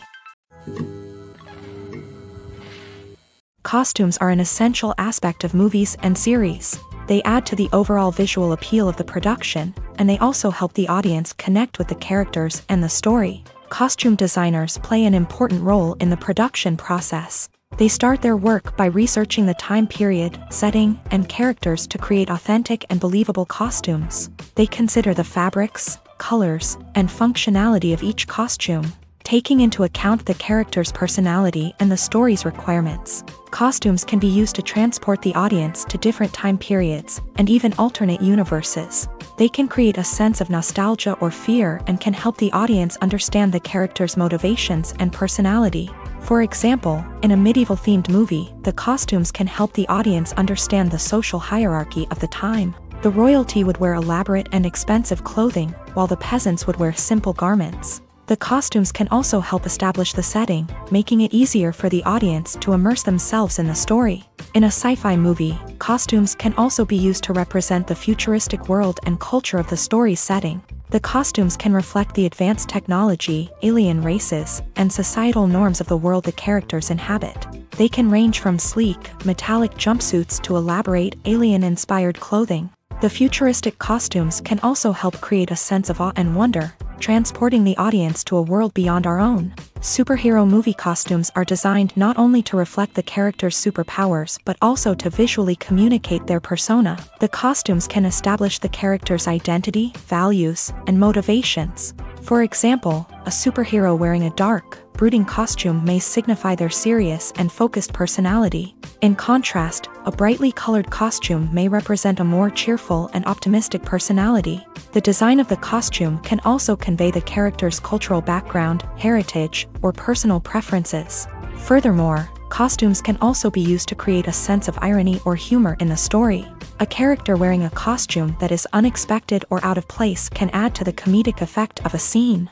Costumes are an essential aspect of movies and series. They add to the overall visual appeal of the production, and they also help the audience connect with the characters and the story. Costume designers play an important role in the production process. They start their work by researching the time period, setting, and characters to create authentic and believable costumes. They consider the fabrics, colors, and functionality of each costume, taking into account the character's personality and the story's requirements. Costumes can be used to transport the audience to different time periods, and even alternate universes. They can create a sense of nostalgia or fear and can help the audience understand the character's motivations and personality. For example, in a medieval-themed movie, the costumes can help the audience understand the social hierarchy of the time. The royalty would wear elaborate and expensive clothing, while the peasants would wear simple garments. The costumes can also help establish the setting, making it easier for the audience to immerse themselves in the story. In a sci-fi movie, costumes can also be used to represent the futuristic world and culture of the story's setting. The costumes can reflect the advanced technology, alien races, and societal norms of the world the characters inhabit. They can range from sleek, metallic jumpsuits to elaborate, alien-inspired clothing. The futuristic costumes can also help create a sense of awe and wonder, transporting the audience to a world beyond our own. Superhero movie costumes are designed not only to reflect the character's superpowers but also to visually communicate their persona. The costumes can establish the character's identity, values, and motivations. For example, a superhero wearing a dark, brooding costume may signify their serious and focused personality. In contrast, a brightly colored costume may represent a more cheerful and optimistic personality. The design of the costume can also convey the character's cultural background, heritage, or personal preferences. Furthermore, costumes can also be used to create a sense of irony or humor in the story. A character wearing a costume that is unexpected or out of place can add to the comedic effect of a scene.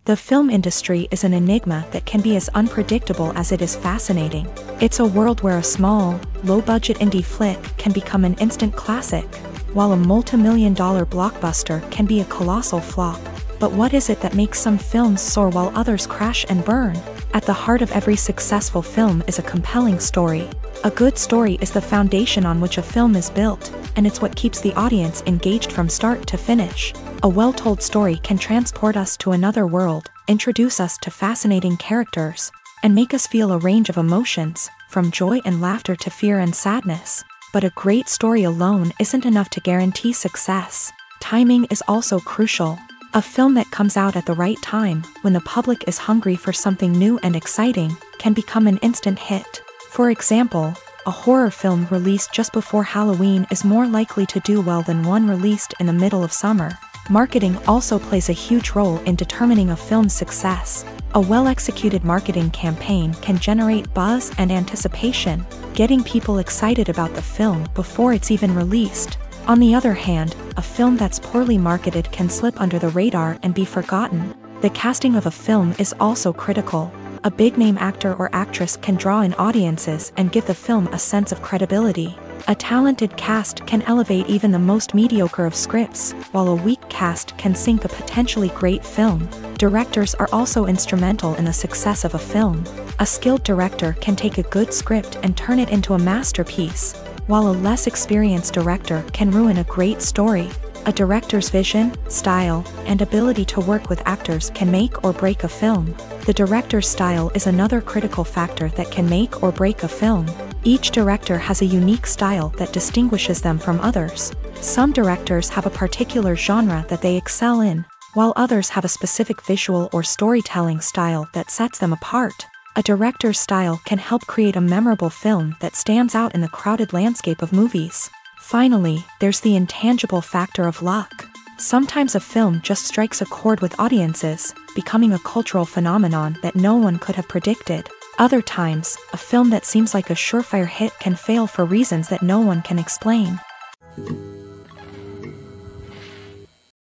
The film industry is an enigma that can be as unpredictable as it is fascinating. It's a world where a small, low-budget indie flick can become an instant classic, while a multi-million-dollar blockbuster can be a colossal flop. But what is it that makes some films soar while others crash and burn? At the heart of every successful film is a compelling story. A good story is the foundation on which a film is built, and it's what keeps the audience engaged from start to finish. A well-told story can transport us to another world, introduce us to fascinating characters, and make us feel a range of emotions, from joy and laughter to fear and sadness. But a great story alone isn't enough to guarantee success. Timing is also crucial. A film that comes out at the right time, when the public is hungry for something new and exciting, can become an instant hit. For example, a horror film released just before Halloween is more likely to do well than one released in the middle of summer. Marketing also plays a huge role in determining a film's success. A well-executed marketing campaign can generate buzz and anticipation, getting people excited about the film before it's even released. On the other hand, a film that's poorly marketed can slip under the radar and be forgotten. The casting of a film is also critical. A big-name actor or actress can draw in audiences and give the film a sense of credibility. A talented cast can elevate even the most mediocre of scripts, while a weak cast can sink a potentially great film. Directors are also instrumental in the success of a film. A skilled director can take a good script and turn it into a masterpiece, while a less experienced director can ruin a great story. A director's vision, style, and ability to work with actors can make or break a film. The director's style is another critical factor that can make or break a film. Each director has a unique style that distinguishes them from others. Some directors have a particular genre that they excel in, while others have a specific visual or storytelling style that sets them apart. A director's style can help create a memorable film that stands out in the crowded landscape of movies. Finally, there's the intangible factor of luck. Sometimes a film just strikes a chord with audiences, becoming a cultural phenomenon that no one could have predicted. Other times, a film that seems like a surefire hit can fail for reasons that no one can explain.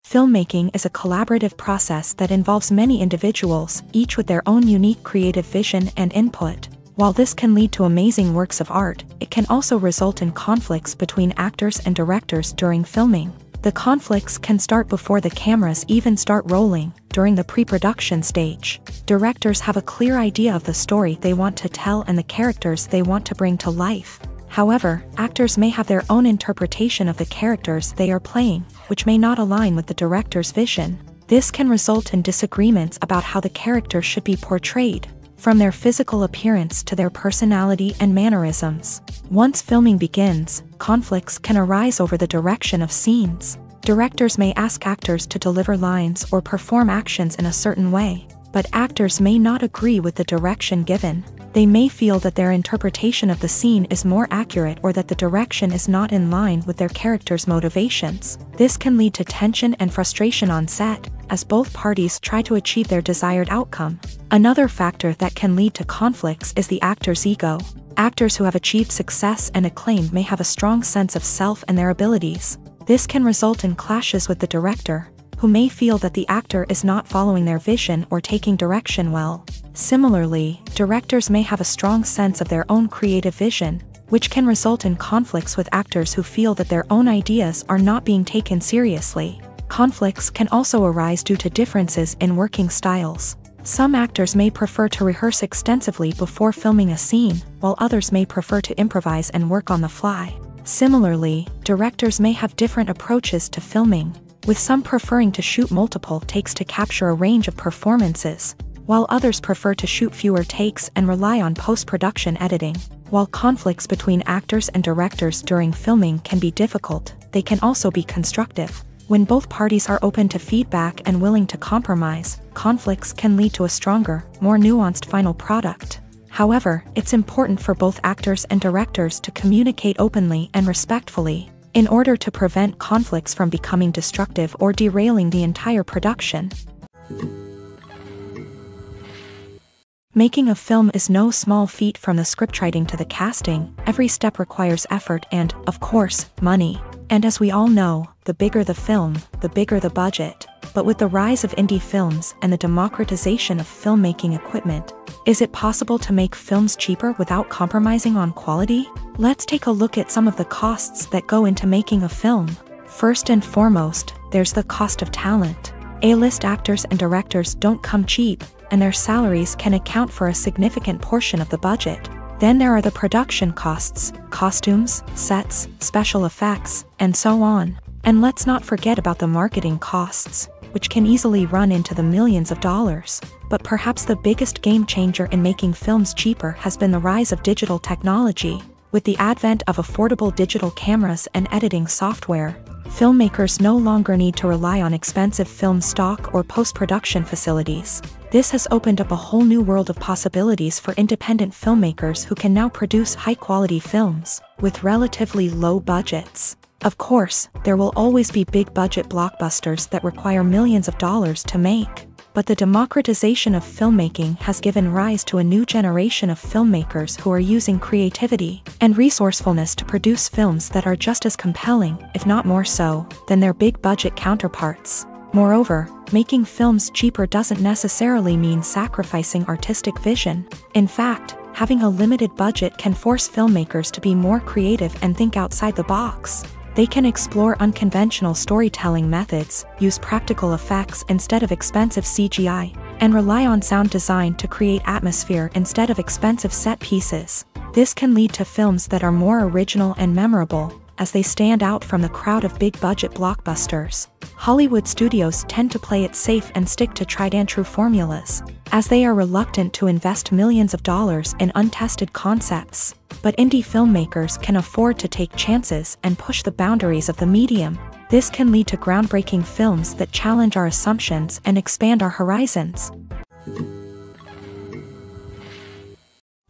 Filmmaking is a collaborative process that involves many individuals, each with their own unique creative vision and input. While this can lead to amazing works of art, it can also result in conflicts between actors and directors during filming. The conflicts can start before the cameras even start rolling, during the pre-production stage. Directors have a clear idea of the story they want to tell and the characters they want to bring to life. However, actors may have their own interpretation of the characters they are playing, which may not align with the director's vision. This can result in disagreements about how the character should be portrayed. from their physical appearance to their personality and mannerisms. Once filming begins, conflicts can arise over the direction of scenes. Directors may ask actors to deliver lines or perform actions in a certain way, but actors may not agree with the direction given. They may feel that their interpretation of the scene is more accurate or that the direction is not in line with their character's motivations. This can lead to tension and frustration on set, as both parties try to achieve their desired outcome. Another factor that can lead to conflicts is the actor's ego. Actors who have achieved success and acclaim may have a strong sense of self and their abilities. This can result in clashes with the director, who may feel that the actor is not following their vision or taking direction well. Similarly, directors may have a strong sense of their own creative vision, which can result in conflicts with actors who feel that their own ideas are not being taken seriously. Conflicts can also arise due to differences in working styles. Some actors may prefer to rehearse extensively before filming a scene, while others may prefer to improvise and work on the fly. Similarly, directors may have different approaches to filming, with some preferring to shoot multiple takes to capture a range of performances, while others prefer to shoot fewer takes and rely on post-production editing. While conflicts between actors and directors during filming can be difficult, they can also be constructive. When both parties are open to feedback and willing to compromise, conflicts can lead to a stronger, more nuanced final product. However, it's important for both actors and directors to communicate openly and respectfully, in order to prevent conflicts from becoming destructive or derailing the entire production. Making a film is no small feat. From the scriptwriting to the casting, every step requires effort and, of course, money. And as we all know, the bigger the film, the bigger the budget. But with the rise of indie films and the democratization of filmmaking equipment, is it possible to make films cheaper without compromising on quality? Let's take a look at some of the costs that go into making a film. First and foremost, there's the cost of talent. A-list actors and directors don't come cheap, and their salaries can account for a significant portion of the budget. Then there are the production costs, costumes, sets, special effects, and so on. And let's not forget about the marketing costs, which can easily run into the millions of dollars. But perhaps the biggest game changer in making films cheaper has been the rise of digital technology. With the advent of affordable digital cameras and editing software, filmmakers no longer need to rely on expensive film stock or post-production facilities. This has opened up a whole new world of possibilities for independent filmmakers who can now produce high-quality films with relatively low budgets. Of course, there will always be big-budget blockbusters that require millions of dollars to make. But the democratization of filmmaking has given rise to a new generation of filmmakers who are using creativity and resourcefulness to produce films that are just as compelling, if not more so, than their big-budget counterparts. Moreover, making films cheaper doesn't necessarily mean sacrificing artistic vision. In fact, having a limited budget can force filmmakers to be more creative and think outside the box. They can explore unconventional storytelling methods, use practical effects instead of expensive CGI, and rely on sound design to create atmosphere instead of expensive set pieces. This can lead to films that are more original and memorable, as they stand out from the crowd of big-budget blockbusters. Hollywood studios tend to play it safe and stick to tried-and-true formulas, as they are reluctant to invest millions of dollars in untested concepts. But indie filmmakers can afford to take chances and push the boundaries of the medium. This can lead to groundbreaking films that challenge our assumptions and expand our horizons.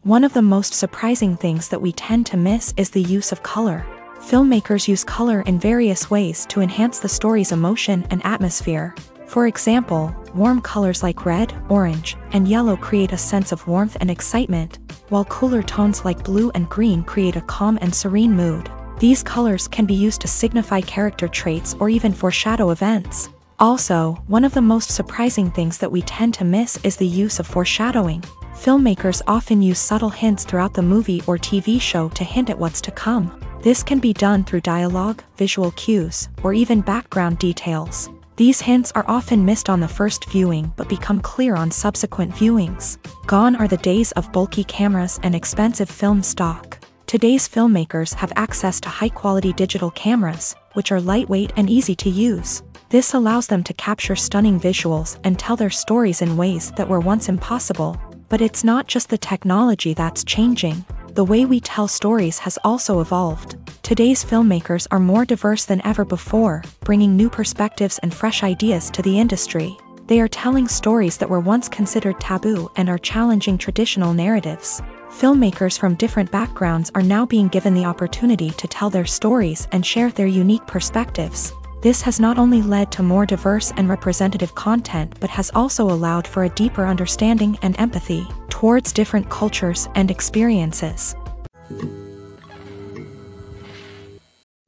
One of the most surprising things that we tend to miss is the use of color. Filmmakers use color in various ways to enhance the story's emotion and atmosphere. For example, warm colors like red, orange, and yellow create a sense of warmth and excitement, while cooler tones like blue and green create a calm and serene mood. These colors can be used to signify character traits or even foreshadow events. Also, one of the most surprising things that we tend to miss is the use of foreshadowing. Filmmakers often use subtle hints throughout the movie or TV show to hint at what's to come. This can be done through dialogue, visual cues, or even background details. These hints are often missed on the first viewing but become clear on subsequent viewings. Gone are the days of bulky cameras and expensive film stock. Today's filmmakers have access to high-quality digital cameras, which are lightweight and easy to use. This allows them to capture stunning visuals and tell their stories in ways that were once impossible. But it's not just the technology that's changing. The way we tell stories has also evolved. Today's filmmakers are more diverse than ever before, bringing new perspectives and fresh ideas to the industry. They are telling stories that were once considered taboo and are challenging traditional narratives. Filmmakers from different backgrounds are now being given the opportunity to tell their stories and share their unique perspectives. This has not only led to more diverse and representative content but has also allowed for a deeper understanding and empathy towards different cultures and experiences.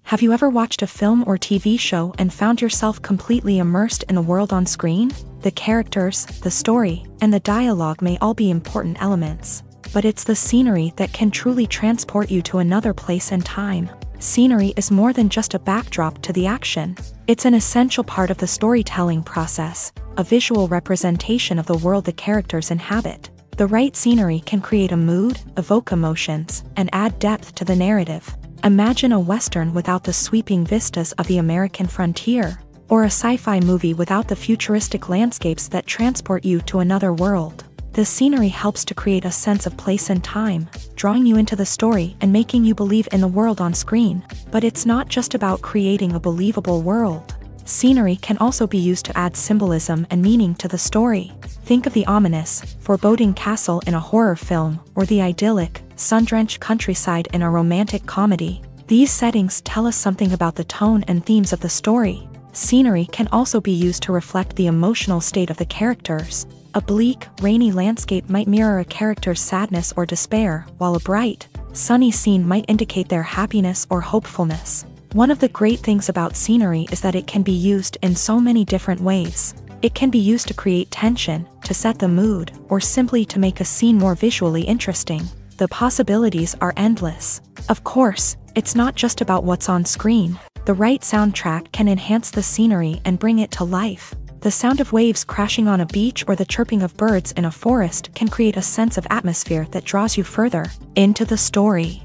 Have you ever watched a film or TV show and found yourself completely immersed in the world on screen? The characters, the story, and the dialogue may all be important elements, but it's the scenery that can truly transport you to another place and time. Scenery is more than just a backdrop to the action. It's an essential part of the storytelling process, a visual representation of the world the characters inhabit. The right scenery can create a mood, evoke emotions, and add depth to the narrative. Imagine a Western without the sweeping vistas of the American frontier, or a sci-fi movie without the futuristic landscapes that transport you to another world. The scenery helps to create a sense of place and time, drawing you into the story and making you believe in the world on screen. But it's not just about creating a believable world. Scenery can also be used to add symbolism and meaning to the story. Think of the ominous, foreboding castle in a horror film, or the idyllic, sun-drenched countryside in a romantic comedy. These settings tell us something about the tone and themes of the story. Scenery can also be used to reflect the emotional state of the characters. A bleak, rainy landscape might mirror a character's sadness or despair, while a bright, sunny scene might indicate their happiness or hopefulness. One of the great things about scenery is that it can be used in so many different ways. It can be used to create tension, to set the mood, or simply to make a scene more visually interesting. The possibilities are endless. Of course, it's not just about what's on screen. The right soundtrack can enhance the scenery and bring it to life. The sound of waves crashing on a beach or the chirping of birds in a forest can create a sense of atmosphere that draws you further into the story.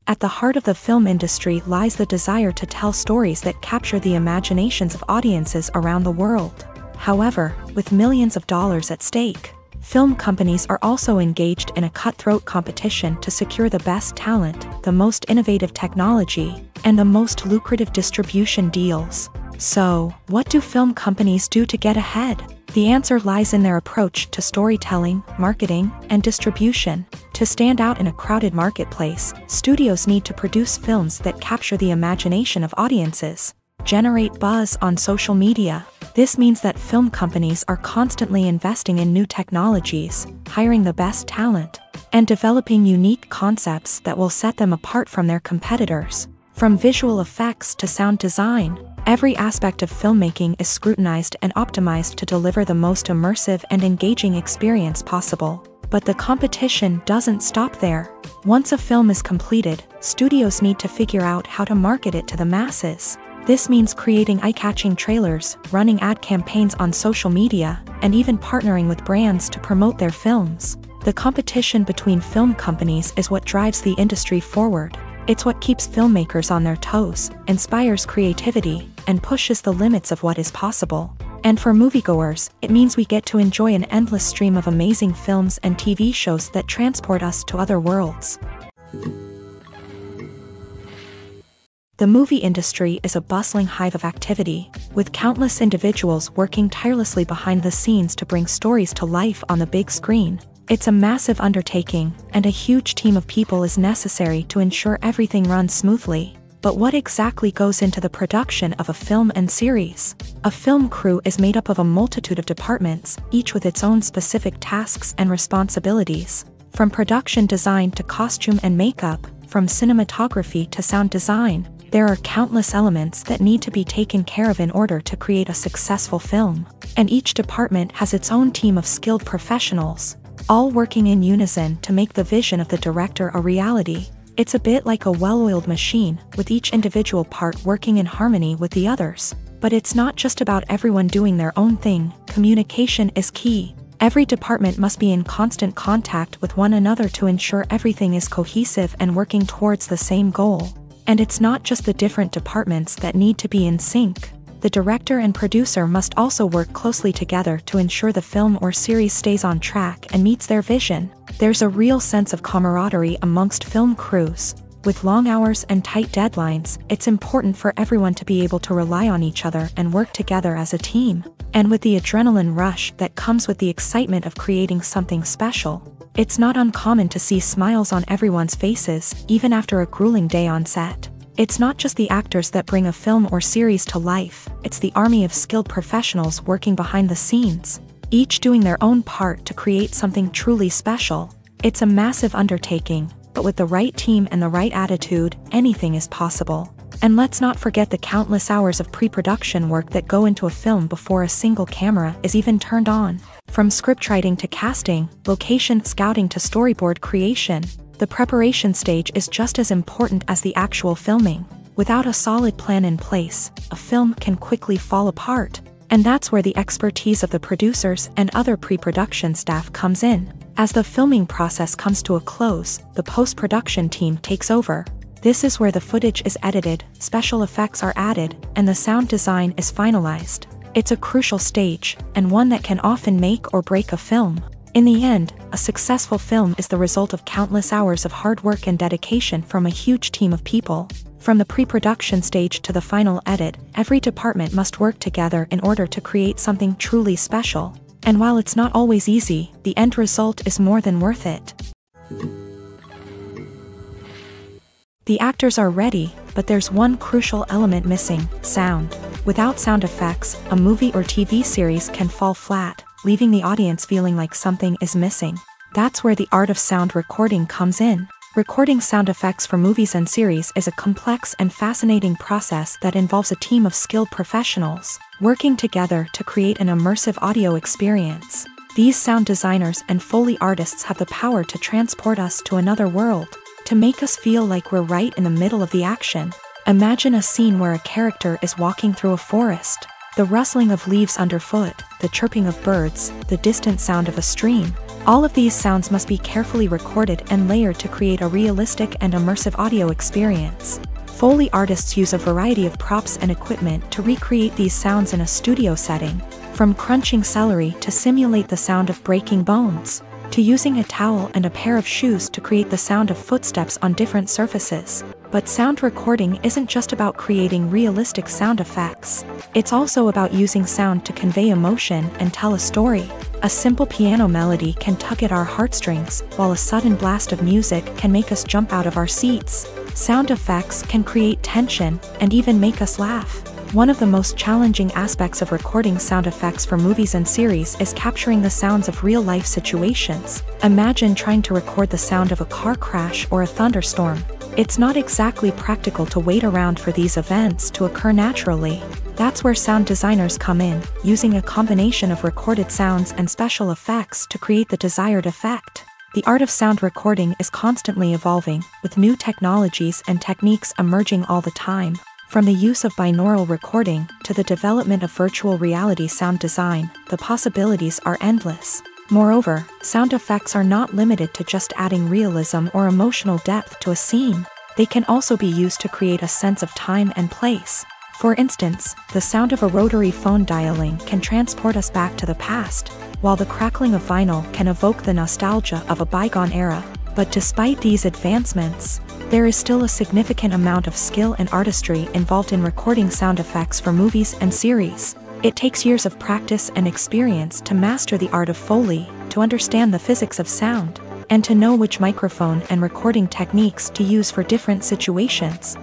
At the heart of the film industry lies the desire to tell stories that capture the imaginations of audiences around the world. However, with millions of dollars at stake, film companies are also engaged in a cutthroat competition to secure the best talent, the most innovative technology, and the most lucrative distribution deals. So, what do film companies do to get ahead? The answer lies in their approach to storytelling, marketing, and distribution. To stand out in a crowded marketplace, studios need to produce films that capture the imagination of audiences, generate buzz on social media. This means that film companies are constantly investing in new technologies, hiring the best talent, and developing unique concepts that will set them apart from their competitors. From visual effects to sound design, every aspect of filmmaking is scrutinized and optimized to deliver the most immersive and engaging experience possible. But the competition doesn't stop there. Once a film is completed, studios need to figure out how to market it to the masses. This means creating eye-catching trailers, running ad campaigns on social media, and even partnering with brands to promote their films. The competition between film companies is what drives the industry forward. It's what keeps filmmakers on their toes, inspires creativity, and pushes the limits of what is possible. And for moviegoers, it means we get to enjoy an endless stream of amazing films and TV shows that transport us to other worlds. The movie industry is a bustling hive of activity, with countless individuals working tirelessly behind the scenes to bring stories to life on the big screen. It's a massive undertaking, and a huge team of people is necessary to ensure everything runs smoothly. But what exactly goes into the production of a film and series? A film crew is made up of a multitude of departments, each with its own specific tasks and responsibilities. From production design to costume and makeup, from cinematography to sound design, there are countless elements that need to be taken care of in order to create a successful film. And each department has its own team of skilled professionals, all working in unison to make the vision of the director a reality. It's a bit like a well-oiled machine, with each individual part working in harmony with the others. But it's not just about everyone doing their own thing. Communication is key. Every department must be in constant contact with one another to ensure everything is cohesive and working towards the same goal. And it's not just the different departments that need to be in sync. the director and producer must also work closely together to ensure the film or series stays on track and meets their vision. There's a real sense of camaraderie amongst film crews. With long hours and tight deadlines, it's important for everyone to be able to rely on each other and work together as a team. And with the adrenaline rush that comes with the excitement of creating something special, it's not uncommon to see smiles on everyone's faces, even after a grueling day on set. It's not just the actors that bring a film or series to life, it's the army of skilled professionals working behind the scenes, each doing their own part to create something truly special. It's a massive undertaking, but with the right team and the right attitude, anything is possible. And let's not forget the countless hours of pre-production work that go into a film before a single camera is even turned on. From scriptwriting to casting, location scouting to storyboard creation, the preparation stage is just as important as the actual filming. Without a solid plan in place, a film can quickly fall apart. And that's where the expertise of the producers and other pre-production staff comes in. As the filming process comes to a close, the post-production team takes over. This is where the footage is edited, special effects are added, and the sound design is finalized. It's a crucial stage, and one that can often make or break a film. In the end, a successful film is the result of countless hours of hard work and dedication from a huge team of people. From the pre-production stage to the final edit, every department must work together in order to create something truly special. And while it's not always easy, the end result is more than worth it. The actors are ready, but there's one crucial element missing: sound. Without sound effects, a movie or TV series can fall flat, leaving the audience feeling like something is missing. That's where the art of sound recording comes in. Recording sound effects for movies and series is a complex and fascinating process that involves a team of skilled professionals working together to create an immersive audio experience. These sound designers and Foley artists have the power to transport us to another world, to make us feel like we're right in the middle of the action. Imagine a scene where a character is walking through a forest. The rustling of leaves underfoot, the chirping of birds, the distant sound of a stream. All of these sounds must be carefully recorded and layered to create a realistic and immersive audio experience. Foley artists use a variety of props and equipment to recreate these sounds in a studio setting, from crunching celery to simulate the sound of breaking bones, to using a towel and a pair of shoes to create the sound of footsteps on different surfaces. But sound recording isn't just about creating realistic sound effects. It's also about using sound to convey emotion and tell a story. A simple piano melody can tug at our heartstrings, while a sudden blast of music can make us jump out of our seats. Sound effects can create tension and even make us laugh. One of the most challenging aspects of recording sound effects for movies and series is capturing the sounds of real-life situations. Imagine trying to record the sound of a car crash or a thunderstorm. It's not exactly practical to wait around for these events to occur naturally. That's where sound designers come in, using a combination of recorded sounds and special effects to create the desired effect. The art of sound recording is constantly evolving, with new technologies and techniques emerging all the time. From the use of binaural recording to the development of virtual reality sound design, the possibilities are endless. Moreover, sound effects are not limited to just adding realism or emotional depth to a scene. They can also be used to create a sense of time and place. For instance, the sound of a rotary phone dialing can transport us back to the past, while the crackling of vinyl can evoke the nostalgia of a bygone era. But despite these advancements, there is still a significant amount of skill and artistry involved in recording sound effects for movies and series. It takes years of practice and experience to master the art of Foley, to understand the physics of sound, and to know which microphone and recording techniques to use for different situations.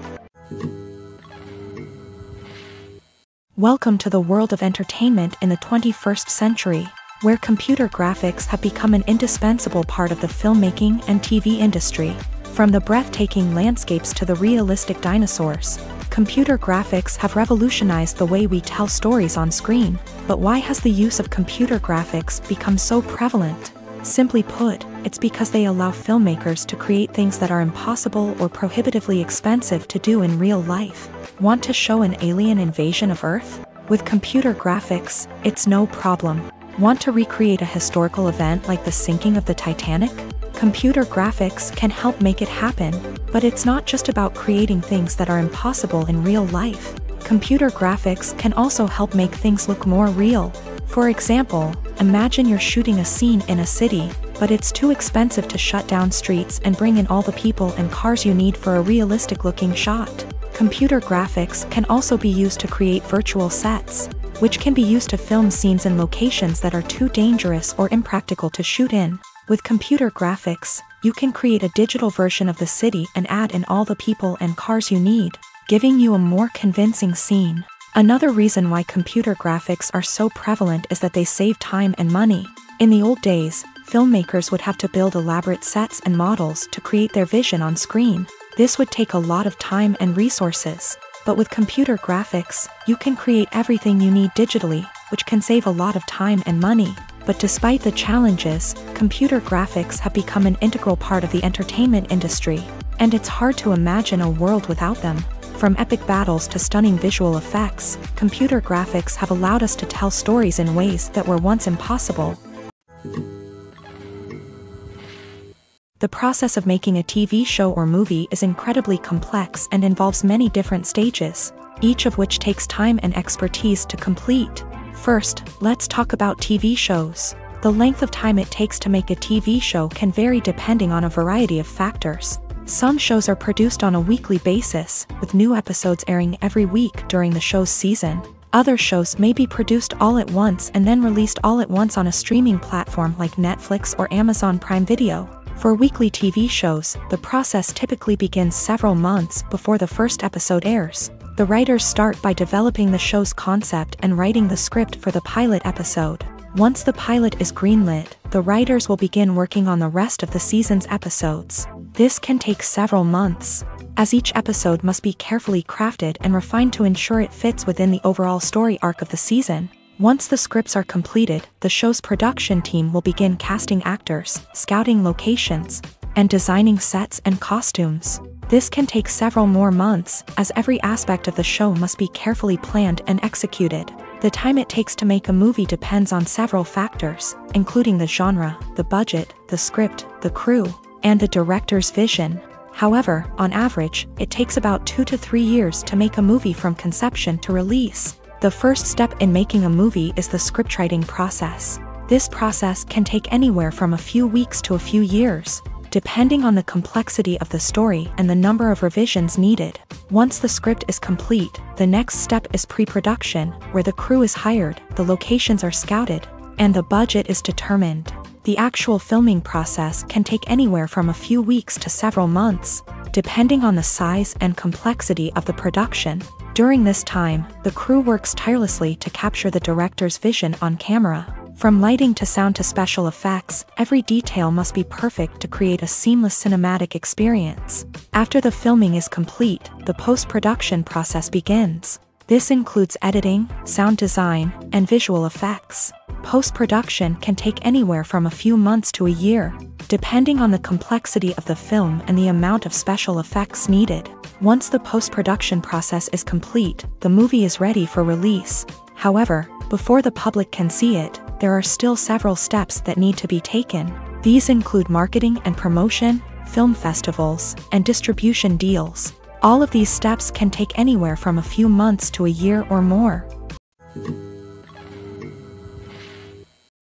Welcome to the world of entertainment in the 21st century, where computer graphics have become an indispensable part of the filmmaking and TV industry. From the breathtaking landscapes to the realistic dinosaurs, computer graphics have revolutionized the way we tell stories on screen. But why has the use of computer graphics become so prevalent? Simply put, it's because they allow filmmakers to create things that are impossible or prohibitively expensive to do in real life. Want to show an alien invasion of Earth? With computer graphics, it's no problem. Want to recreate a historical event like the sinking of the Titanic? Computer graphics can help make it happen, but it's not just about creating things that are impossible in real life. Computer graphics can also help make things look more real. For example, imagine you're shooting a scene in a city, but it's too expensive to shut down streets and bring in all the people and cars you need for a realistic-looking shot. Computer graphics can also be used to create virtual sets, which can be used to film scenes in locations that are too dangerous or impractical to shoot in. With computer graphics, you can create a digital version of the city and add in all the people and cars you need, giving you a more convincing scene. Another reason why computer graphics are so prevalent is that they save time and money. In the old days, filmmakers would have to build elaborate sets and models to create their vision on screen. This would take a lot of time and resources. But with computer graphics, you can create everything you need digitally, which can save a lot of time and money. But despite the challenges, computer graphics have become an integral part of the entertainment industry, and it's hard to imagine a world without them. From epic battles to stunning visual effects, computer graphics have allowed us to tell stories in ways that were once impossible. The process of making a TV show or movie is incredibly complex and involves many different stages, each of which takes time and expertise to complete. First, let's talk about TV shows. The length of time it takes to make a TV show can vary depending on a variety of factors. Some shows are produced on a weekly basis, with new episodes airing every week during the show's season. Other shows may be produced all at once and then released all at once on a streaming platform like Netflix or Amazon Prime Video. For weekly TV shows, the process typically begins several months before the first episode airs. The writers start by developing the show's concept and writing the script for the pilot episode. Once the pilot is greenlit, the writers will begin working on the rest of the season's episodes. This can take several months, as each episode must be carefully crafted and refined to ensure it fits within the overall story arc of the season. Once the scripts are completed, the show's production team will begin casting actors, scouting locations, and designing sets and costumes. This can take several more months, as every aspect of the show must be carefully planned and executed. The time it takes to make a movie depends on several factors, including the genre, the budget, the script, the crew, and the director's vision. However, on average, it takes about 2 to 3 years to make a movie from conception to release. The first step in making a movie is the scriptwriting process. This process can take anywhere from a few weeks to a few years, depending on the complexity of the story and the number of revisions needed. Once the script is complete, the next step is pre-production, where the crew is hired, the locations are scouted, and the budget is determined. The actual filming process can take anywhere from a few weeks to several months, depending on the size and complexity of the production. During this time, the crew works tirelessly to capture the director's vision on camera. From lighting to sound to special effects, every detail must be perfect to create a seamless cinematic experience. After the filming is complete, the post-production process begins. This includes editing, sound design, and visual effects. Post-production can take anywhere from a few months to a year, depending on the complexity of the film and the amount of special effects needed. Once the post-production process is complete, the movie is ready for release. However, before the public can see it, there are still several steps that need to be taken. These include marketing and promotion, film festivals, and distribution deals. All of these steps can take anywhere from a few months to a year or more.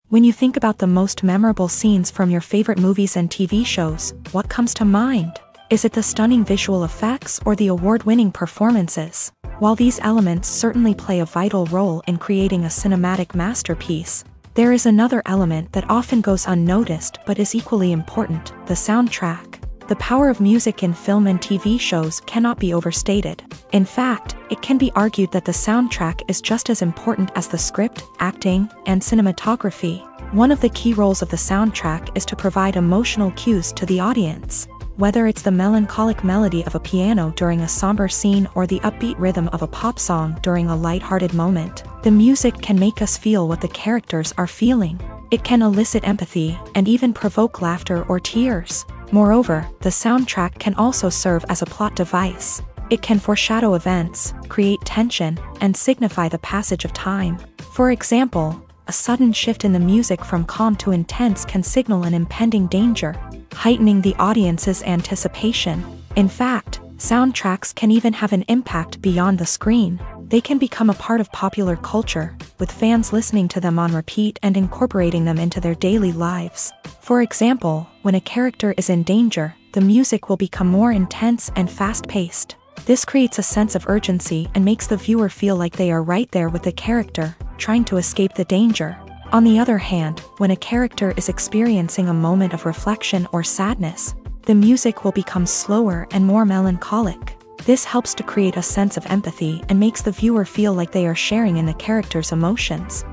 When you think about the most memorable scenes from your favorite movies and TV shows, what comes to mind? Is it the stunning visual effects or the award-winning performances? While these elements certainly play a vital role in creating a cinematic masterpiece, there is another element that often goes unnoticed but is equally important: the soundtrack. The power of music in film and TV shows cannot be overstated. In fact, it can be argued that the soundtrack is just as important as the script, acting, and cinematography. One of the key roles of the soundtrack is to provide emotional cues to the audience. Whether it's the melancholic melody of a piano during a somber scene or the upbeat rhythm of a pop song during a light-hearted moment, the music can make us feel what the characters are feeling. It can elicit empathy and even provoke laughter or tears. Moreover, the soundtrack can also serve as a plot device. It can foreshadow events, create tension, and signify the passage of time. For example, a sudden shift in the music from calm to intense can signal an impending danger, heightening the audience's anticipation. In fact, soundtracks can even have an impact beyond the screen. They can become a part of popular culture, with fans listening to them on repeat and incorporating them into their daily lives. For example, when a character is in danger, the music will become more intense and fast-paced. This creates a sense of urgency and makes the viewer feel like they are right there with the character, trying to escape the danger. On the other hand, when a character is experiencing a moment of reflection or sadness, the music will become slower and more melancholic. This helps to create a sense of empathy and makes the viewer feel like they are sharing in the character's emotions.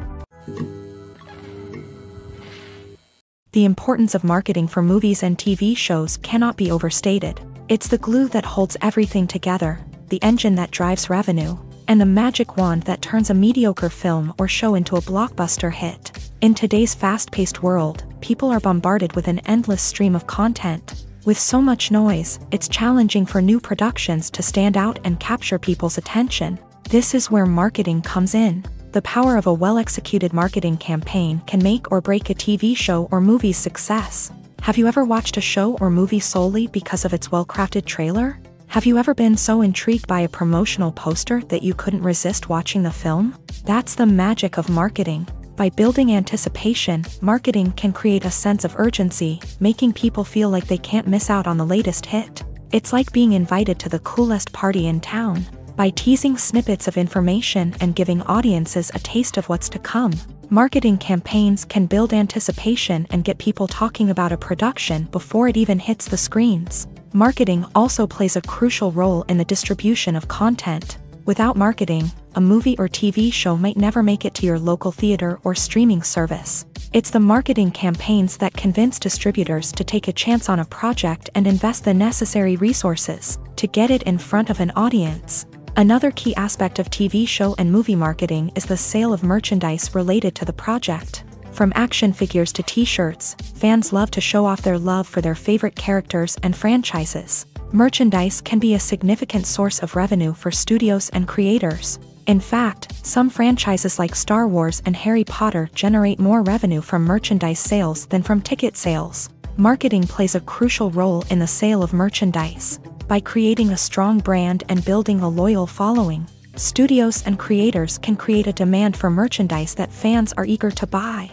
The importance of marketing for movies and TV shows cannot be overstated. It's the glue that holds everything together, the engine that drives revenue, and the magic wand that turns a mediocre film or show into a blockbuster hit. In today's fast-paced world, people are bombarded with an endless stream of content. With so much noise, it's challenging for new productions to stand out and capture people's attention. This is where marketing comes in. The power of a well-executed marketing campaign can make or break a TV show or movie's success. Have you ever watched a show or movie solely because of its well-crafted trailer? Have you ever been so intrigued by a promotional poster that you couldn't resist watching the film? That's the magic of marketing. By building anticipation, marketing can create a sense of urgency, making people feel like they can't miss out on the latest hit. It's like being invited to the coolest party in town. By teasing snippets of information and giving audiences a taste of what's to come, marketing campaigns can build anticipation and get people talking about a production before it even hits the screens. Marketing also plays a crucial role in the distribution of content. Without marketing, a movie or TV show might never make it to your local theater or streaming service. It's the marketing campaigns that convince distributors to take a chance on a project and invest the necessary resources to get it in front of an audience. Another key aspect of TV show and movie marketing is the sale of merchandise related to the project. From action figures to t-shirts, fans love to show off their love for their favorite characters and franchises. Merchandise can be a significant source of revenue for studios and creators. In fact, some franchises like Star Wars and Harry Potter generate more revenue from merchandise sales than from ticket sales. Marketing plays a crucial role in the sale of merchandise. By creating a strong brand and building a loyal following, studios and creators can create a demand for merchandise that fans are eager to buy.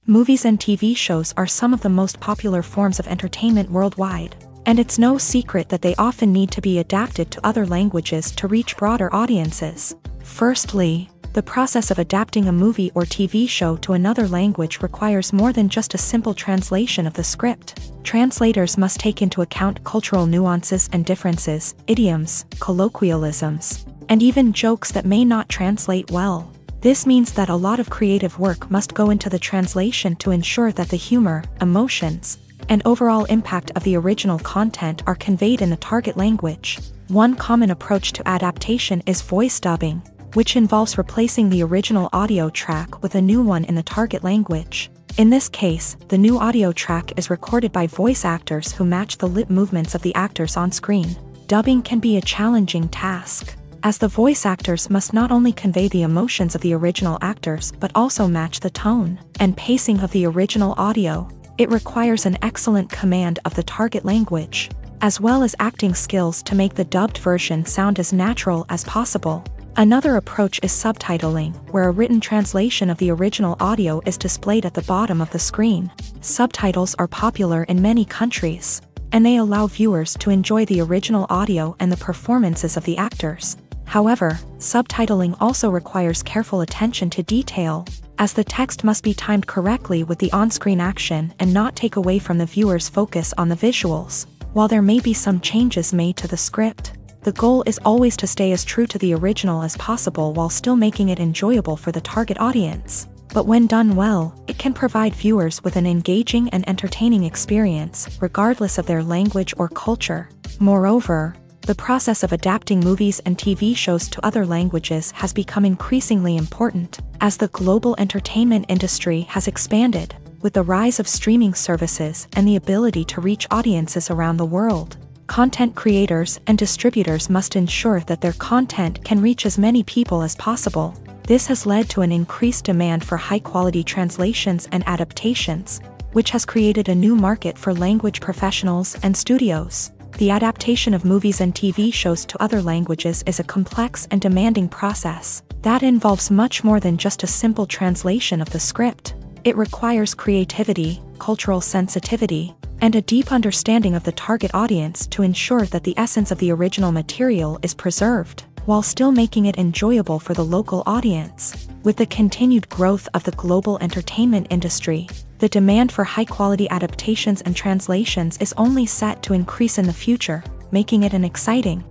Movies and TV shows are some of the most popular forms of entertainment worldwide, and it's no secret that they often need to be adapted to other languages to reach broader audiences. Firstly, the process of adapting a movie or TV show to another language requires more than just a simple translation of the script. Translators must take into account cultural nuances and differences, idioms, colloquialisms, and even jokes that may not translate well. This means that a lot of creative work must go into the translation to ensure that the humor, emotions, and overall impact of the original content are conveyed in the target language. One common approach to adaptation is voice dubbing, which involves replacing the original audio track with a new one in the target language. In this case, the new audio track is recorded by voice actors who match the lip movements of the actors on screen. Dubbing can be a challenging task, as the voice actors must not only convey the emotions of the original actors but also match the tone and pacing of the original audio. It requires an excellent command of the target language, as well as acting skills to make the dubbed version sound as natural as possible. Another approach is subtitling, where a written translation of the original audio is displayed at the bottom of the screen. Subtitles are popular in many countries, and they allow viewers to enjoy the original audio and the performances of the actors. However, subtitling also requires careful attention to detail, as the text must be timed correctly with the on-screen action and not take away from the viewer's focus on the visuals. While there may be some changes made to the script, the goal is always to stay as true to the original as possible while still making it enjoyable for the target audience. But when done well, it can provide viewers with an engaging and entertaining experience, regardless of their language or culture. Moreover, the process of adapting movies and TV shows to other languages has become increasingly important, as the global entertainment industry has expanded, with the rise of streaming services and the ability to reach audiences around the world. Content creators and distributors must ensure that their content can reach as many people as possible. This has led to an increased demand for high-quality translations and adaptations, which has created a new market for language professionals and studios. The adaptation of movies and TV shows to other languages is a complex and demanding process that involves much more than just a simple translation of the script. It requires creativity, cultural sensitivity, and a deep understanding of the target audience to ensure that the essence of the original material is preserved, while still making it enjoyable for the local audience. With the continued growth of the global entertainment industry, the demand for high-quality adaptations and translations is only set to increase in the future, making it an exciting.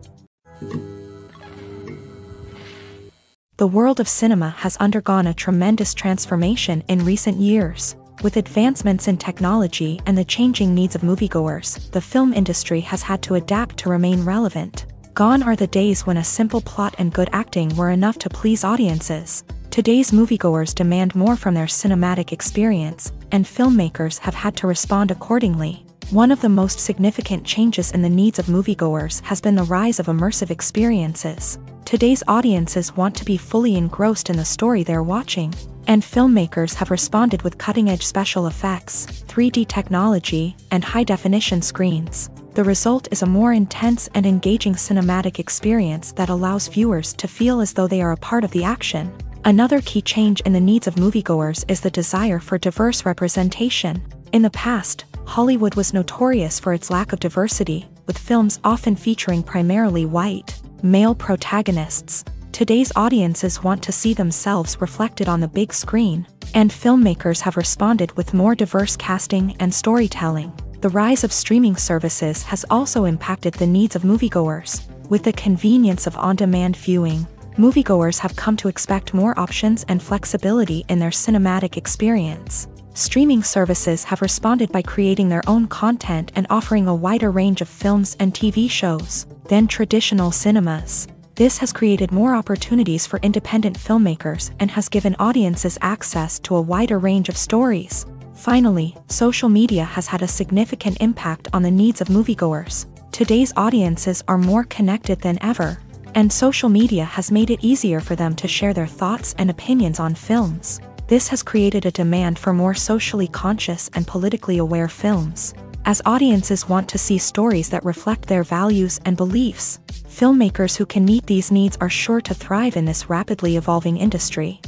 The world of cinema has undergone a tremendous transformation in recent years. With advancements in technology and the changing needs of moviegoers, the film industry has had to adapt to remain relevant. Gone are the days when a simple plot and good acting were enough to please audiences. Today's moviegoers demand more from their cinematic experience, and filmmakers have had to respond accordingly. One of the most significant changes in the needs of moviegoers has been the rise of immersive experiences. Today's audiences want to be fully engrossed in the story they're watching, and filmmakers have responded with cutting-edge special effects, 3D technology, and high-definition screens. The result is a more intense and engaging cinematic experience that allows viewers to feel as though they are a part of the action. Another key change in the needs of moviegoers is the desire for diverse representation. In the past, Hollywood was notorious for its lack of diversity, with films often featuring primarily white, male protagonists. Today's audiences want to see themselves reflected on the big screen, and filmmakers have responded with more diverse casting and storytelling. The rise of streaming services has also impacted the needs of moviegoers. With the convenience of on-demand viewing, moviegoers have come to expect more options and flexibility in their cinematic experience. Streaming services have responded by creating their own content and offering a wider range of films and TV shows than traditional cinemas. This has created more opportunities for independent filmmakers and has given audiences access to a wider range of stories. Finally, social media has had a significant impact on the needs of moviegoers. Today's audiences are more connected than ever, and social media has made it easier for them to share their thoughts and opinions on films. This has created a demand for more socially conscious and politically aware films. As audiences want to see stories that reflect their values and beliefs, filmmakers who can meet these needs are sure to thrive in this rapidly evolving industry.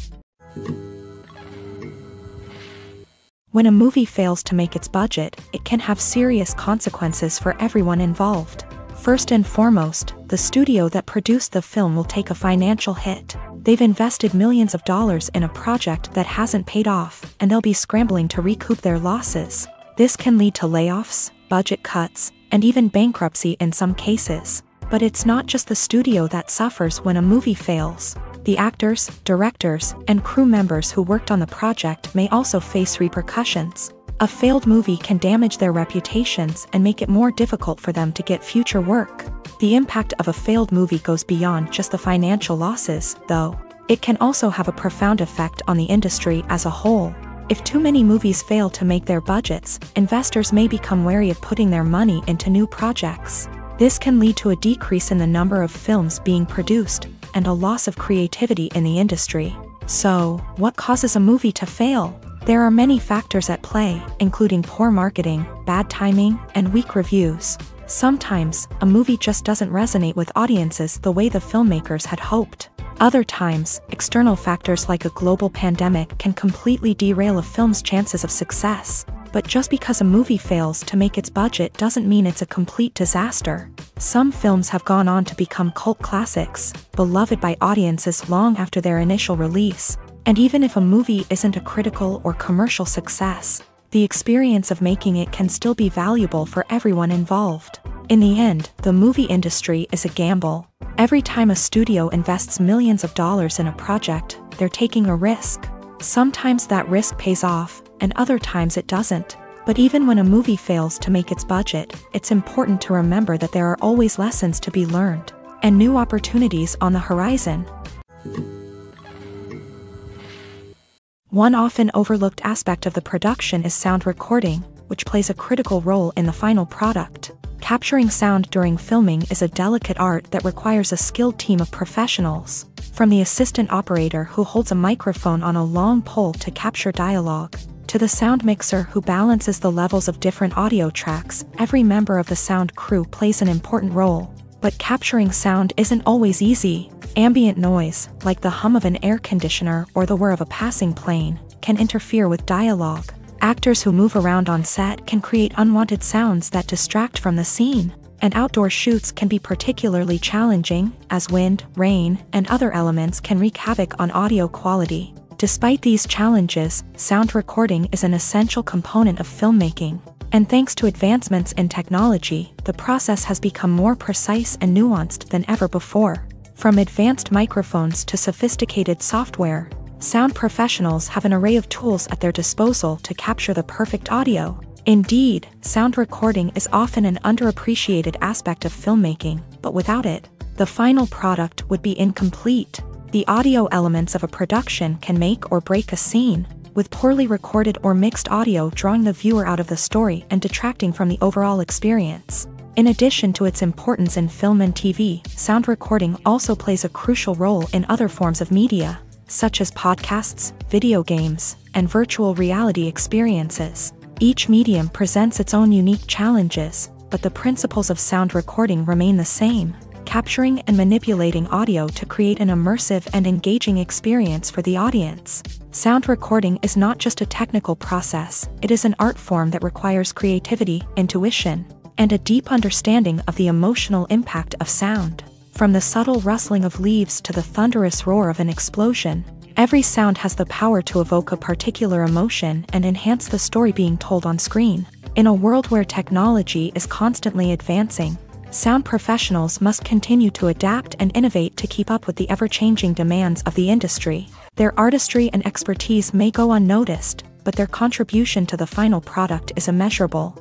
When a movie fails to make its budget, it can have serious consequences for everyone involved. First and foremost, the studio that produced the film will take a financial hit. They've invested millions of dollars in a project that hasn't paid off, and they'll be scrambling to recoup their losses. This can lead to layoffs, budget cuts, and even bankruptcy in some cases. But it's not just the studio that suffers when a movie fails. The actors, directors, and crew members who worked on the project may also face repercussions. A failed movie can damage their reputations and make it more difficult for them to get future work. The impact of a failed movie goes beyond just the financial losses, though. It can also have a profound effect on the industry as a whole. If too many movies fail to make their budgets, investors may become wary of putting their money into new projects. This can lead to a decrease in the number of films being produced, and a loss of creativity in the industry. So, what causes a movie to fail? There are many factors at play, including poor marketing, bad timing, and weak reviews. Sometimes, a movie just doesn't resonate with audiences the way the filmmakers had hoped. Other times, external factors like a global pandemic can completely derail a film's chances of success. But just because a movie fails to make its budget doesn't mean it's a complete disaster. Some films have gone on to become cult classics, beloved by audiences long after their initial release. And even if a movie isn't a critical or commercial success, the experience of making it can still be valuable for everyone involved. In the end, the movie industry is a gamble. Every time a studio invests millions of dollars in a project, they're taking a risk. Sometimes that risk pays off, and other times it doesn't. But even when a movie fails to make its budget, it's important to remember that there are always lessons to be learned, and new opportunities on the horizon. One often overlooked aspect of the production is sound recording, which plays a critical role in the final product. Capturing sound during filming is a delicate art that requires a skilled team of professionals. From the assistant operator who holds a microphone on a long pole to capture dialogue, To the sound mixer who balances the levels of different audio tracks, every member of the sound crew plays an important role. But capturing sound isn't always easy. Ambient noise, like the hum of an air conditioner or the whir of a passing plane, can interfere with dialogue. Actors who move around on set can create unwanted sounds that distract from the scene. And outdoor shoots can be particularly challenging, as wind, rain, and other elements can wreak havoc on audio quality. Despite these challenges, sound recording is an essential component of filmmaking. And thanks to advancements in technology, the process has become more precise and nuanced than ever before. From advanced microphones to sophisticated software, sound professionals have an array of tools at their disposal to capture the perfect audio. Indeed, sound recording is often an underappreciated aspect of filmmaking, but without it, the final product would be incomplete. The audio elements of a production can make or break a scene, with poorly recorded or mixed audio drawing the viewer out of the story and detracting from the overall experience. In addition to its importance in film and TV, sound recording also plays a crucial role in other forms of media, such as podcasts, video games, and virtual reality experiences. Each medium presents its own unique challenges, but the principles of sound recording remain the same: capturing and manipulating audio to create an immersive and engaging experience for the audience. Sound recording is not just a technical process, it is an art form that requires creativity, intuition, and a deep understanding of the emotional impact of sound. From the subtle rustling of leaves to the thunderous roar of an explosion, every sound has the power to evoke a particular emotion and enhance the story being told on screen. In a world where technology is constantly advancing, sound professionals must continue to adapt and innovate to keep up with the ever-changing demands of the industry. Their artistry and expertise may go unnoticed, but their contribution to the final product is immeasurable.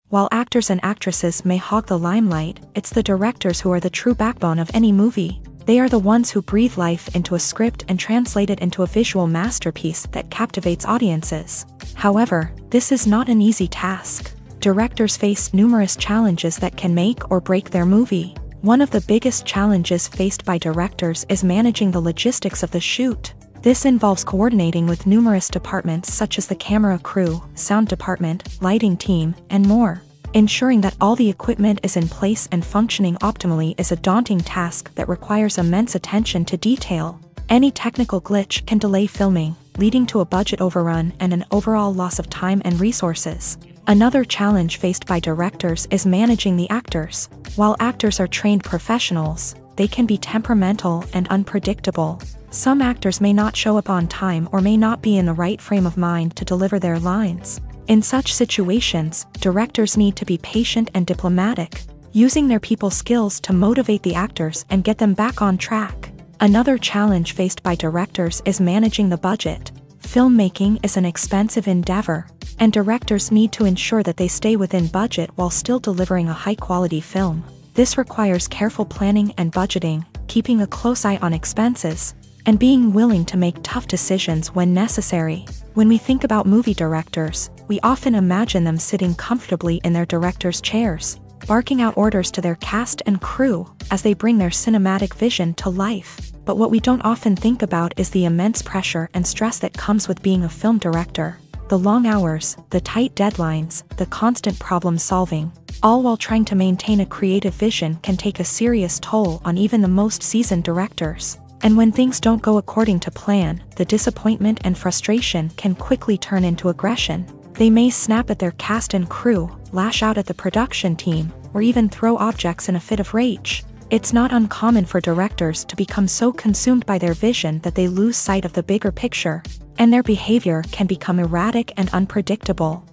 While actors and actresses may hog the limelight, it's the directors who are the true backbone of any movie. They are the ones who breathe life into a script and translate it into a visual masterpiece that captivates audiences. However, this is not an easy task. Directors face numerous challenges that can make or break their movie. One of the biggest challenges faced by directors is managing the logistics of the shoot. This involves coordinating with numerous departments such as the camera crew, sound department, lighting team, and more. Ensuring that all the equipment is in place and functioning optimally is a daunting task that requires immense attention to detail. Any technical glitch can delay filming, leading to a budget overrun and an overall loss of time and resources. Another challenge faced by directors is managing the actors. While actors are trained professionals, they can be temperamental and unpredictable. Some actors may not show up on time or may not be in the right frame of mind to deliver their lines. In such situations, directors need to be patient and diplomatic, using their people skills to motivate the actors and get them back on track. Another challenge faced by directors is managing the budget. Filmmaking is an expensive endeavor, and directors need to ensure that they stay within budget while still delivering a high-quality film. This requires careful planning and budgeting, keeping a close eye on expenses, and being willing to make tough decisions when necessary. When we think about movie directors, we often imagine them sitting comfortably in their director's chairs, barking out orders to their cast and crew as they bring their cinematic vision to life. But what we don't often think about is the immense pressure and stress that comes with being a film director. The long hours, the tight deadlines, the constant problem solving, all while trying to maintain a creative vision can take a serious toll on even the most seasoned directors. And when things don't go according to plan, the disappointment and frustration can quickly turn into aggression. They may snap at their cast and crew, lash out at the production team, or even throw objects in a fit of rage. It's not uncommon for directors to become so consumed by their vision that they lose sight of the bigger picture, and their behavior can become erratic and unpredictable.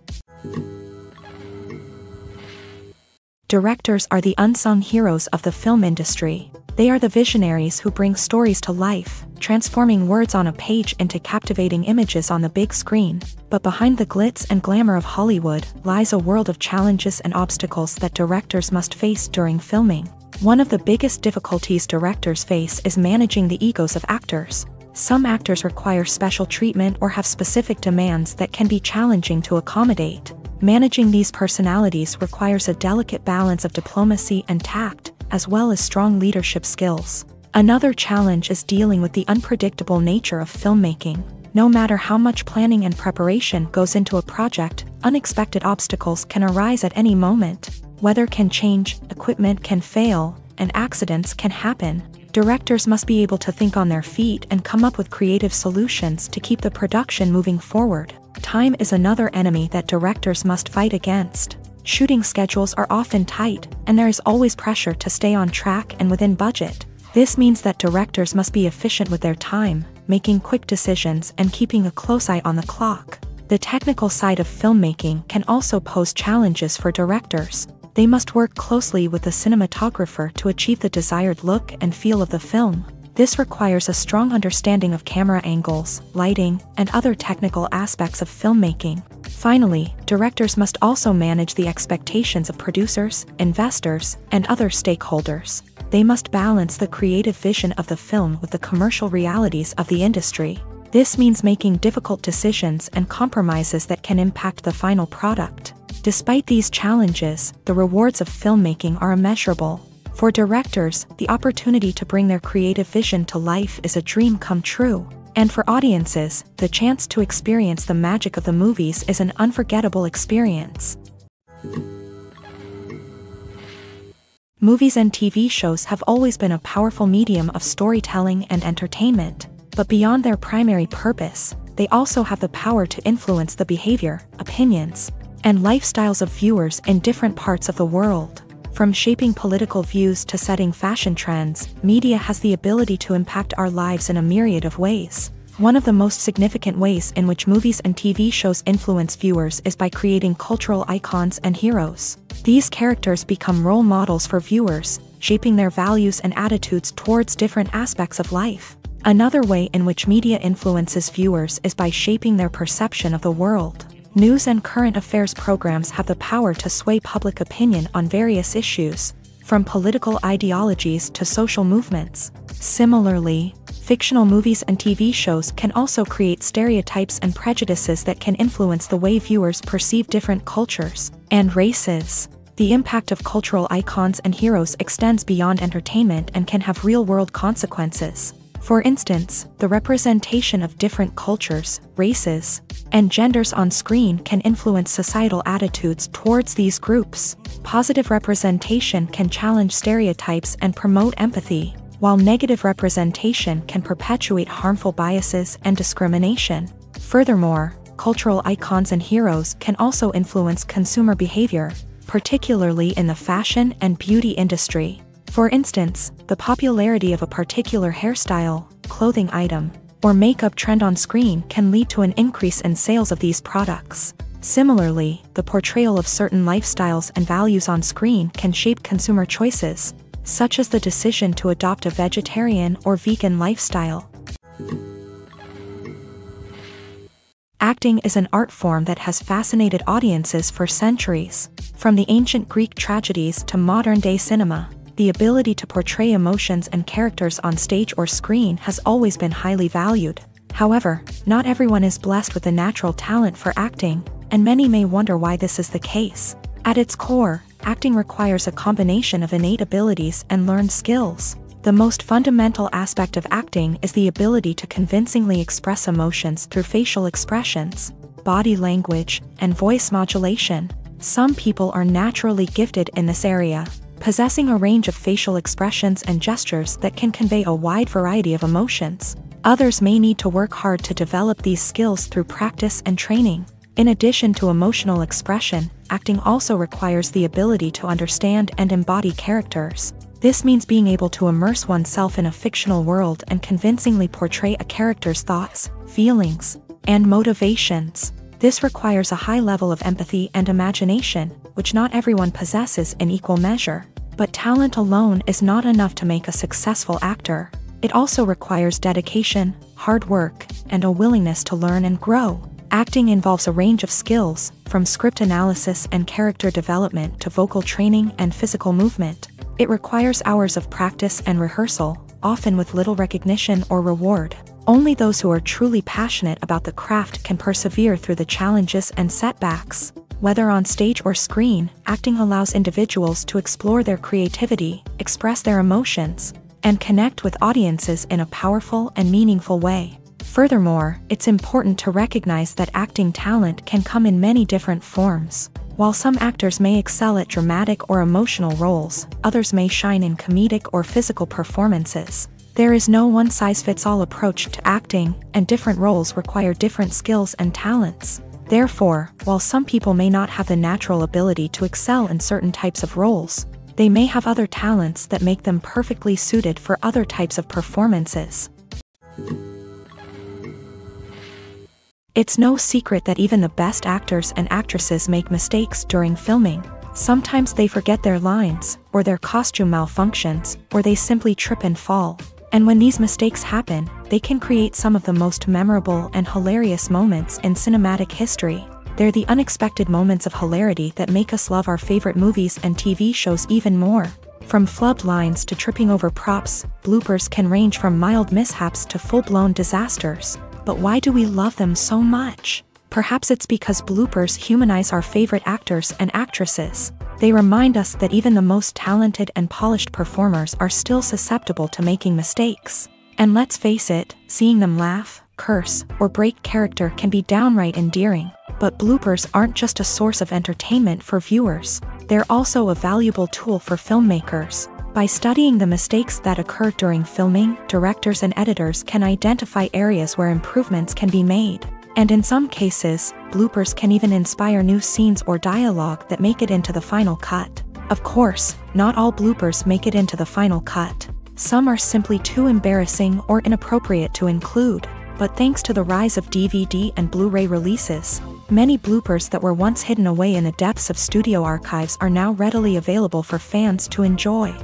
Directors are the unsung heroes of the film industry. They are the visionaries who bring stories to life, transforming words on a page into captivating images on the big screen. But behind the glitz and glamour of Hollywood lies a world of challenges and obstacles that directors must face during filming. One of the biggest difficulties directors face is managing the egos of actors. Some actors require special treatment or have specific demands that can be challenging to accommodate. Managing these personalities requires a delicate balance of diplomacy and tact, as well as strong leadership skills. Another challenge is dealing with the unpredictable nature of filmmaking. No matter how much planning and preparation goes into a project, unexpected obstacles can arise at any moment. Weather can change, equipment can fail, and accidents can happen. Directors must be able to think on their feet and come up with creative solutions to keep the production moving forward. Time is another enemy that directors must fight against. Shooting schedules are often tight, and there is always pressure to stay on track and within budget. This means that directors must be efficient with their time, making quick decisions and keeping a close eye on the clock. The technical side of filmmaking can also pose challenges for directors. They must work closely with the cinematographer to achieve the desired look and feel of the film. This requires a strong understanding of camera angles, lighting, and other technical aspects of filmmaking. Finally, directors must also manage the expectations of producers, investors, and other stakeholders. They must balance the creative vision of the film with the commercial realities of the industry. This means making difficult decisions and compromises that can impact the final product. Despite these challenges, the rewards of filmmaking are immeasurable. For directors, the opportunity to bring their creative vision to life is a dream come true. And for audiences, the chance to experience the magic of the movies is an unforgettable experience. Movies and TV shows have always been a powerful medium of storytelling and entertainment. But beyond their primary purpose, they also have the power to influence the behavior, opinions, and lifestyles of viewers in different parts of the world. From shaping political views to setting fashion trends, media has the ability to impact our lives in a myriad of ways. One of the most significant ways in which movies and TV shows influence viewers is by creating cultural icons and heroes. These characters become role models for viewers, shaping their values and attitudes towards different aspects of life. Another way in which media influences viewers is by shaping their perception of the world. News and current affairs programs have the power to sway public opinion on various issues, from political ideologies to social movements. Similarly, fictional movies and TV shows can also create stereotypes and prejudices that can influence the way viewers perceive different cultures and races. The impact of cultural icons and heroes extends beyond entertainment and can have real-world consequences. For instance, the representation of different cultures, races, and genders on screen can influence societal attitudes towards these groups. Positive representation can challenge stereotypes and promote empathy, while negative representation can perpetuate harmful biases and discrimination. Furthermore, cultural icons and heroes can also influence consumer behavior, particularly in the fashion and beauty industry. For instance, the popularity of a particular hairstyle, clothing item, or makeup trend on screen can lead to an increase in sales of these products. Similarly, the portrayal of certain lifestyles and values on screen can shape consumer choices, such as the decision to adopt a vegetarian or vegan lifestyle. Acting is an art form that has fascinated audiences for centuries. From the ancient Greek tragedies to modern-day cinema, the ability to portray emotions and characters on stage or screen has always been highly valued. However, not everyone is blessed with the natural talent for acting, and many may wonder why this is the case. At its core, acting requires a combination of innate abilities and learned skills. The most fundamental aspect of acting is the ability to convincingly express emotions through facial expressions, body language, and voice modulation. Some people are naturally gifted in this area, possessing a range of facial expressions and gestures that can convey a wide variety of emotions. Others may need to work hard to develop these skills through practice and training. In addition to emotional expression, acting also requires the ability to understand and embody characters. This means being able to immerse oneself in a fictional world and convincingly portray a character's thoughts, feelings, and motivations. This requires a high level of empathy and imagination, which not everyone possesses in equal measure. But talent alone is not enough to make a successful actor. It also requires dedication, hard work, and a willingness to learn and grow. Acting involves a range of skills, from script analysis and character development to vocal training and physical movement. It requires hours of practice and rehearsal, often with little recognition or reward. Only those who are truly passionate about the craft can persevere through the challenges and setbacks. Whether on stage or screen, acting allows individuals to explore their creativity, express their emotions, and connect with audiences in a powerful and meaningful way. Furthermore, it's important to recognize that acting talent can come in many different forms. While some actors may excel at dramatic or emotional roles, others may shine in comedic or physical performances. There is no one-size-fits-all approach to acting, and different roles require different skills and talents. Therefore, while some people may not have the natural ability to excel in certain types of roles, they may have other talents that make them perfectly suited for other types of performances. It's no secret that even the best actors and actresses make mistakes during filming. Sometimes they forget their lines, or their costume malfunctions, or they simply trip and fall. And when these mistakes happen, they can create some of the most memorable and hilarious moments in cinematic history. They're the unexpected moments of hilarity that make us love our favorite movies and TV shows even more. From flubbed lines to tripping over props, bloopers can range from mild mishaps to full-blown disasters. But why do we love them so much? Perhaps it's because bloopers humanize our favorite actors and actresses. They remind us that even the most talented and polished performers are still susceptible to making mistakes. And let's face it, seeing them laugh, curse, or break character can be downright endearing. But bloopers aren't just a source of entertainment for viewers. They're also a valuable tool for filmmakers. By studying the mistakes that occur during filming, directors and editors can identify areas where improvements can be made. And in some cases, bloopers can even inspire new scenes or dialogue that make it into the final cut. Of course, not all bloopers make it into the final cut. Some are simply too embarrassing or inappropriate to include. But thanks to the rise of DVD and Blu-ray releases, many bloopers that were once hidden away in the depths of studio archives are now readily available for fans to enjoy.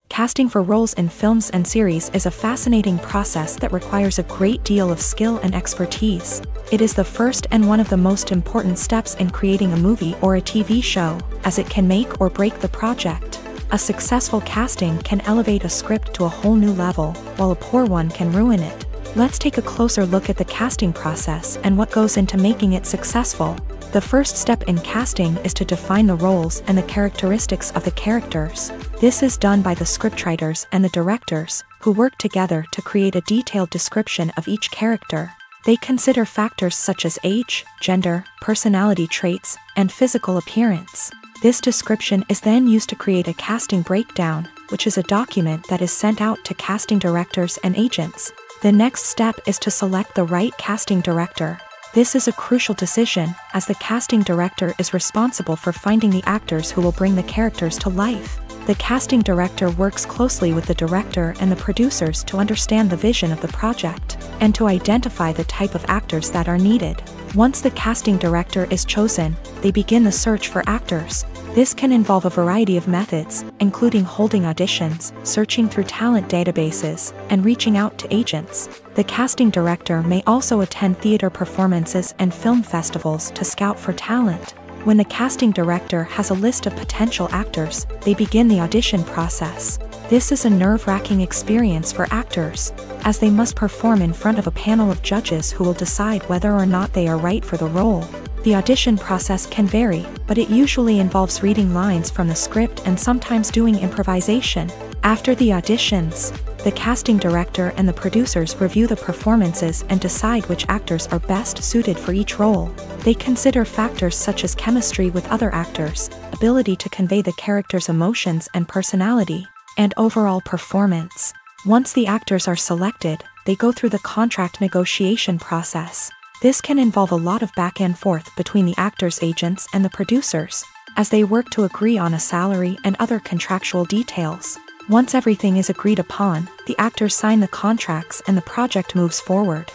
Casting for roles in films and series is a fascinating process that requires a great deal of skill and expertise. It is the first and one of the most important steps in creating a movie or a TV show, as it can make or break the project. A successful casting can elevate a script to a whole new level, while a poor one can ruin it. Let's take a closer look at the casting process and what goes into making it successful. The first step in casting is to define the roles and the characteristics of the characters. This is done by the scriptwriters and the directors, who work together to create a detailed description of each character. They consider factors such as age, gender, personality traits, and physical appearance. This description is then used to create a casting breakdown, which is a document that is sent out to casting directors and agents. The next step is to select the right casting director. This is a crucial decision, as the casting director is responsible for finding the actors who will bring the characters to life. The casting director works closely with the director and the producers to understand the vision of the project, and to identify the type of actors that are needed. Once the casting director is chosen, they begin the search for actors. This can involve a variety of methods, including holding auditions, searching through talent databases, and reaching out to agents. The casting director may also attend theater performances and film festivals to scout for talent. When the casting director has a list of potential actors, they begin the audition process. This is a nerve-wracking experience for actors, as they must perform in front of a panel of judges who will decide whether or not they are right for the role. The audition process can vary, but it usually involves reading lines from the script and sometimes doing improvisation. After the auditions, the casting director and the producers review the performances and decide which actors are best suited for each role. They consider factors such as chemistry with other actors, ability to convey the character's emotions and personality, and overall performance. Once the actors are selected, they go through the contract negotiation process. This can involve a lot of back and forth between the actors' agents and the producers, as they work to agree on a salary and other contractual details. Once everything is agreed upon, the actors sign the contracts and the project moves forward.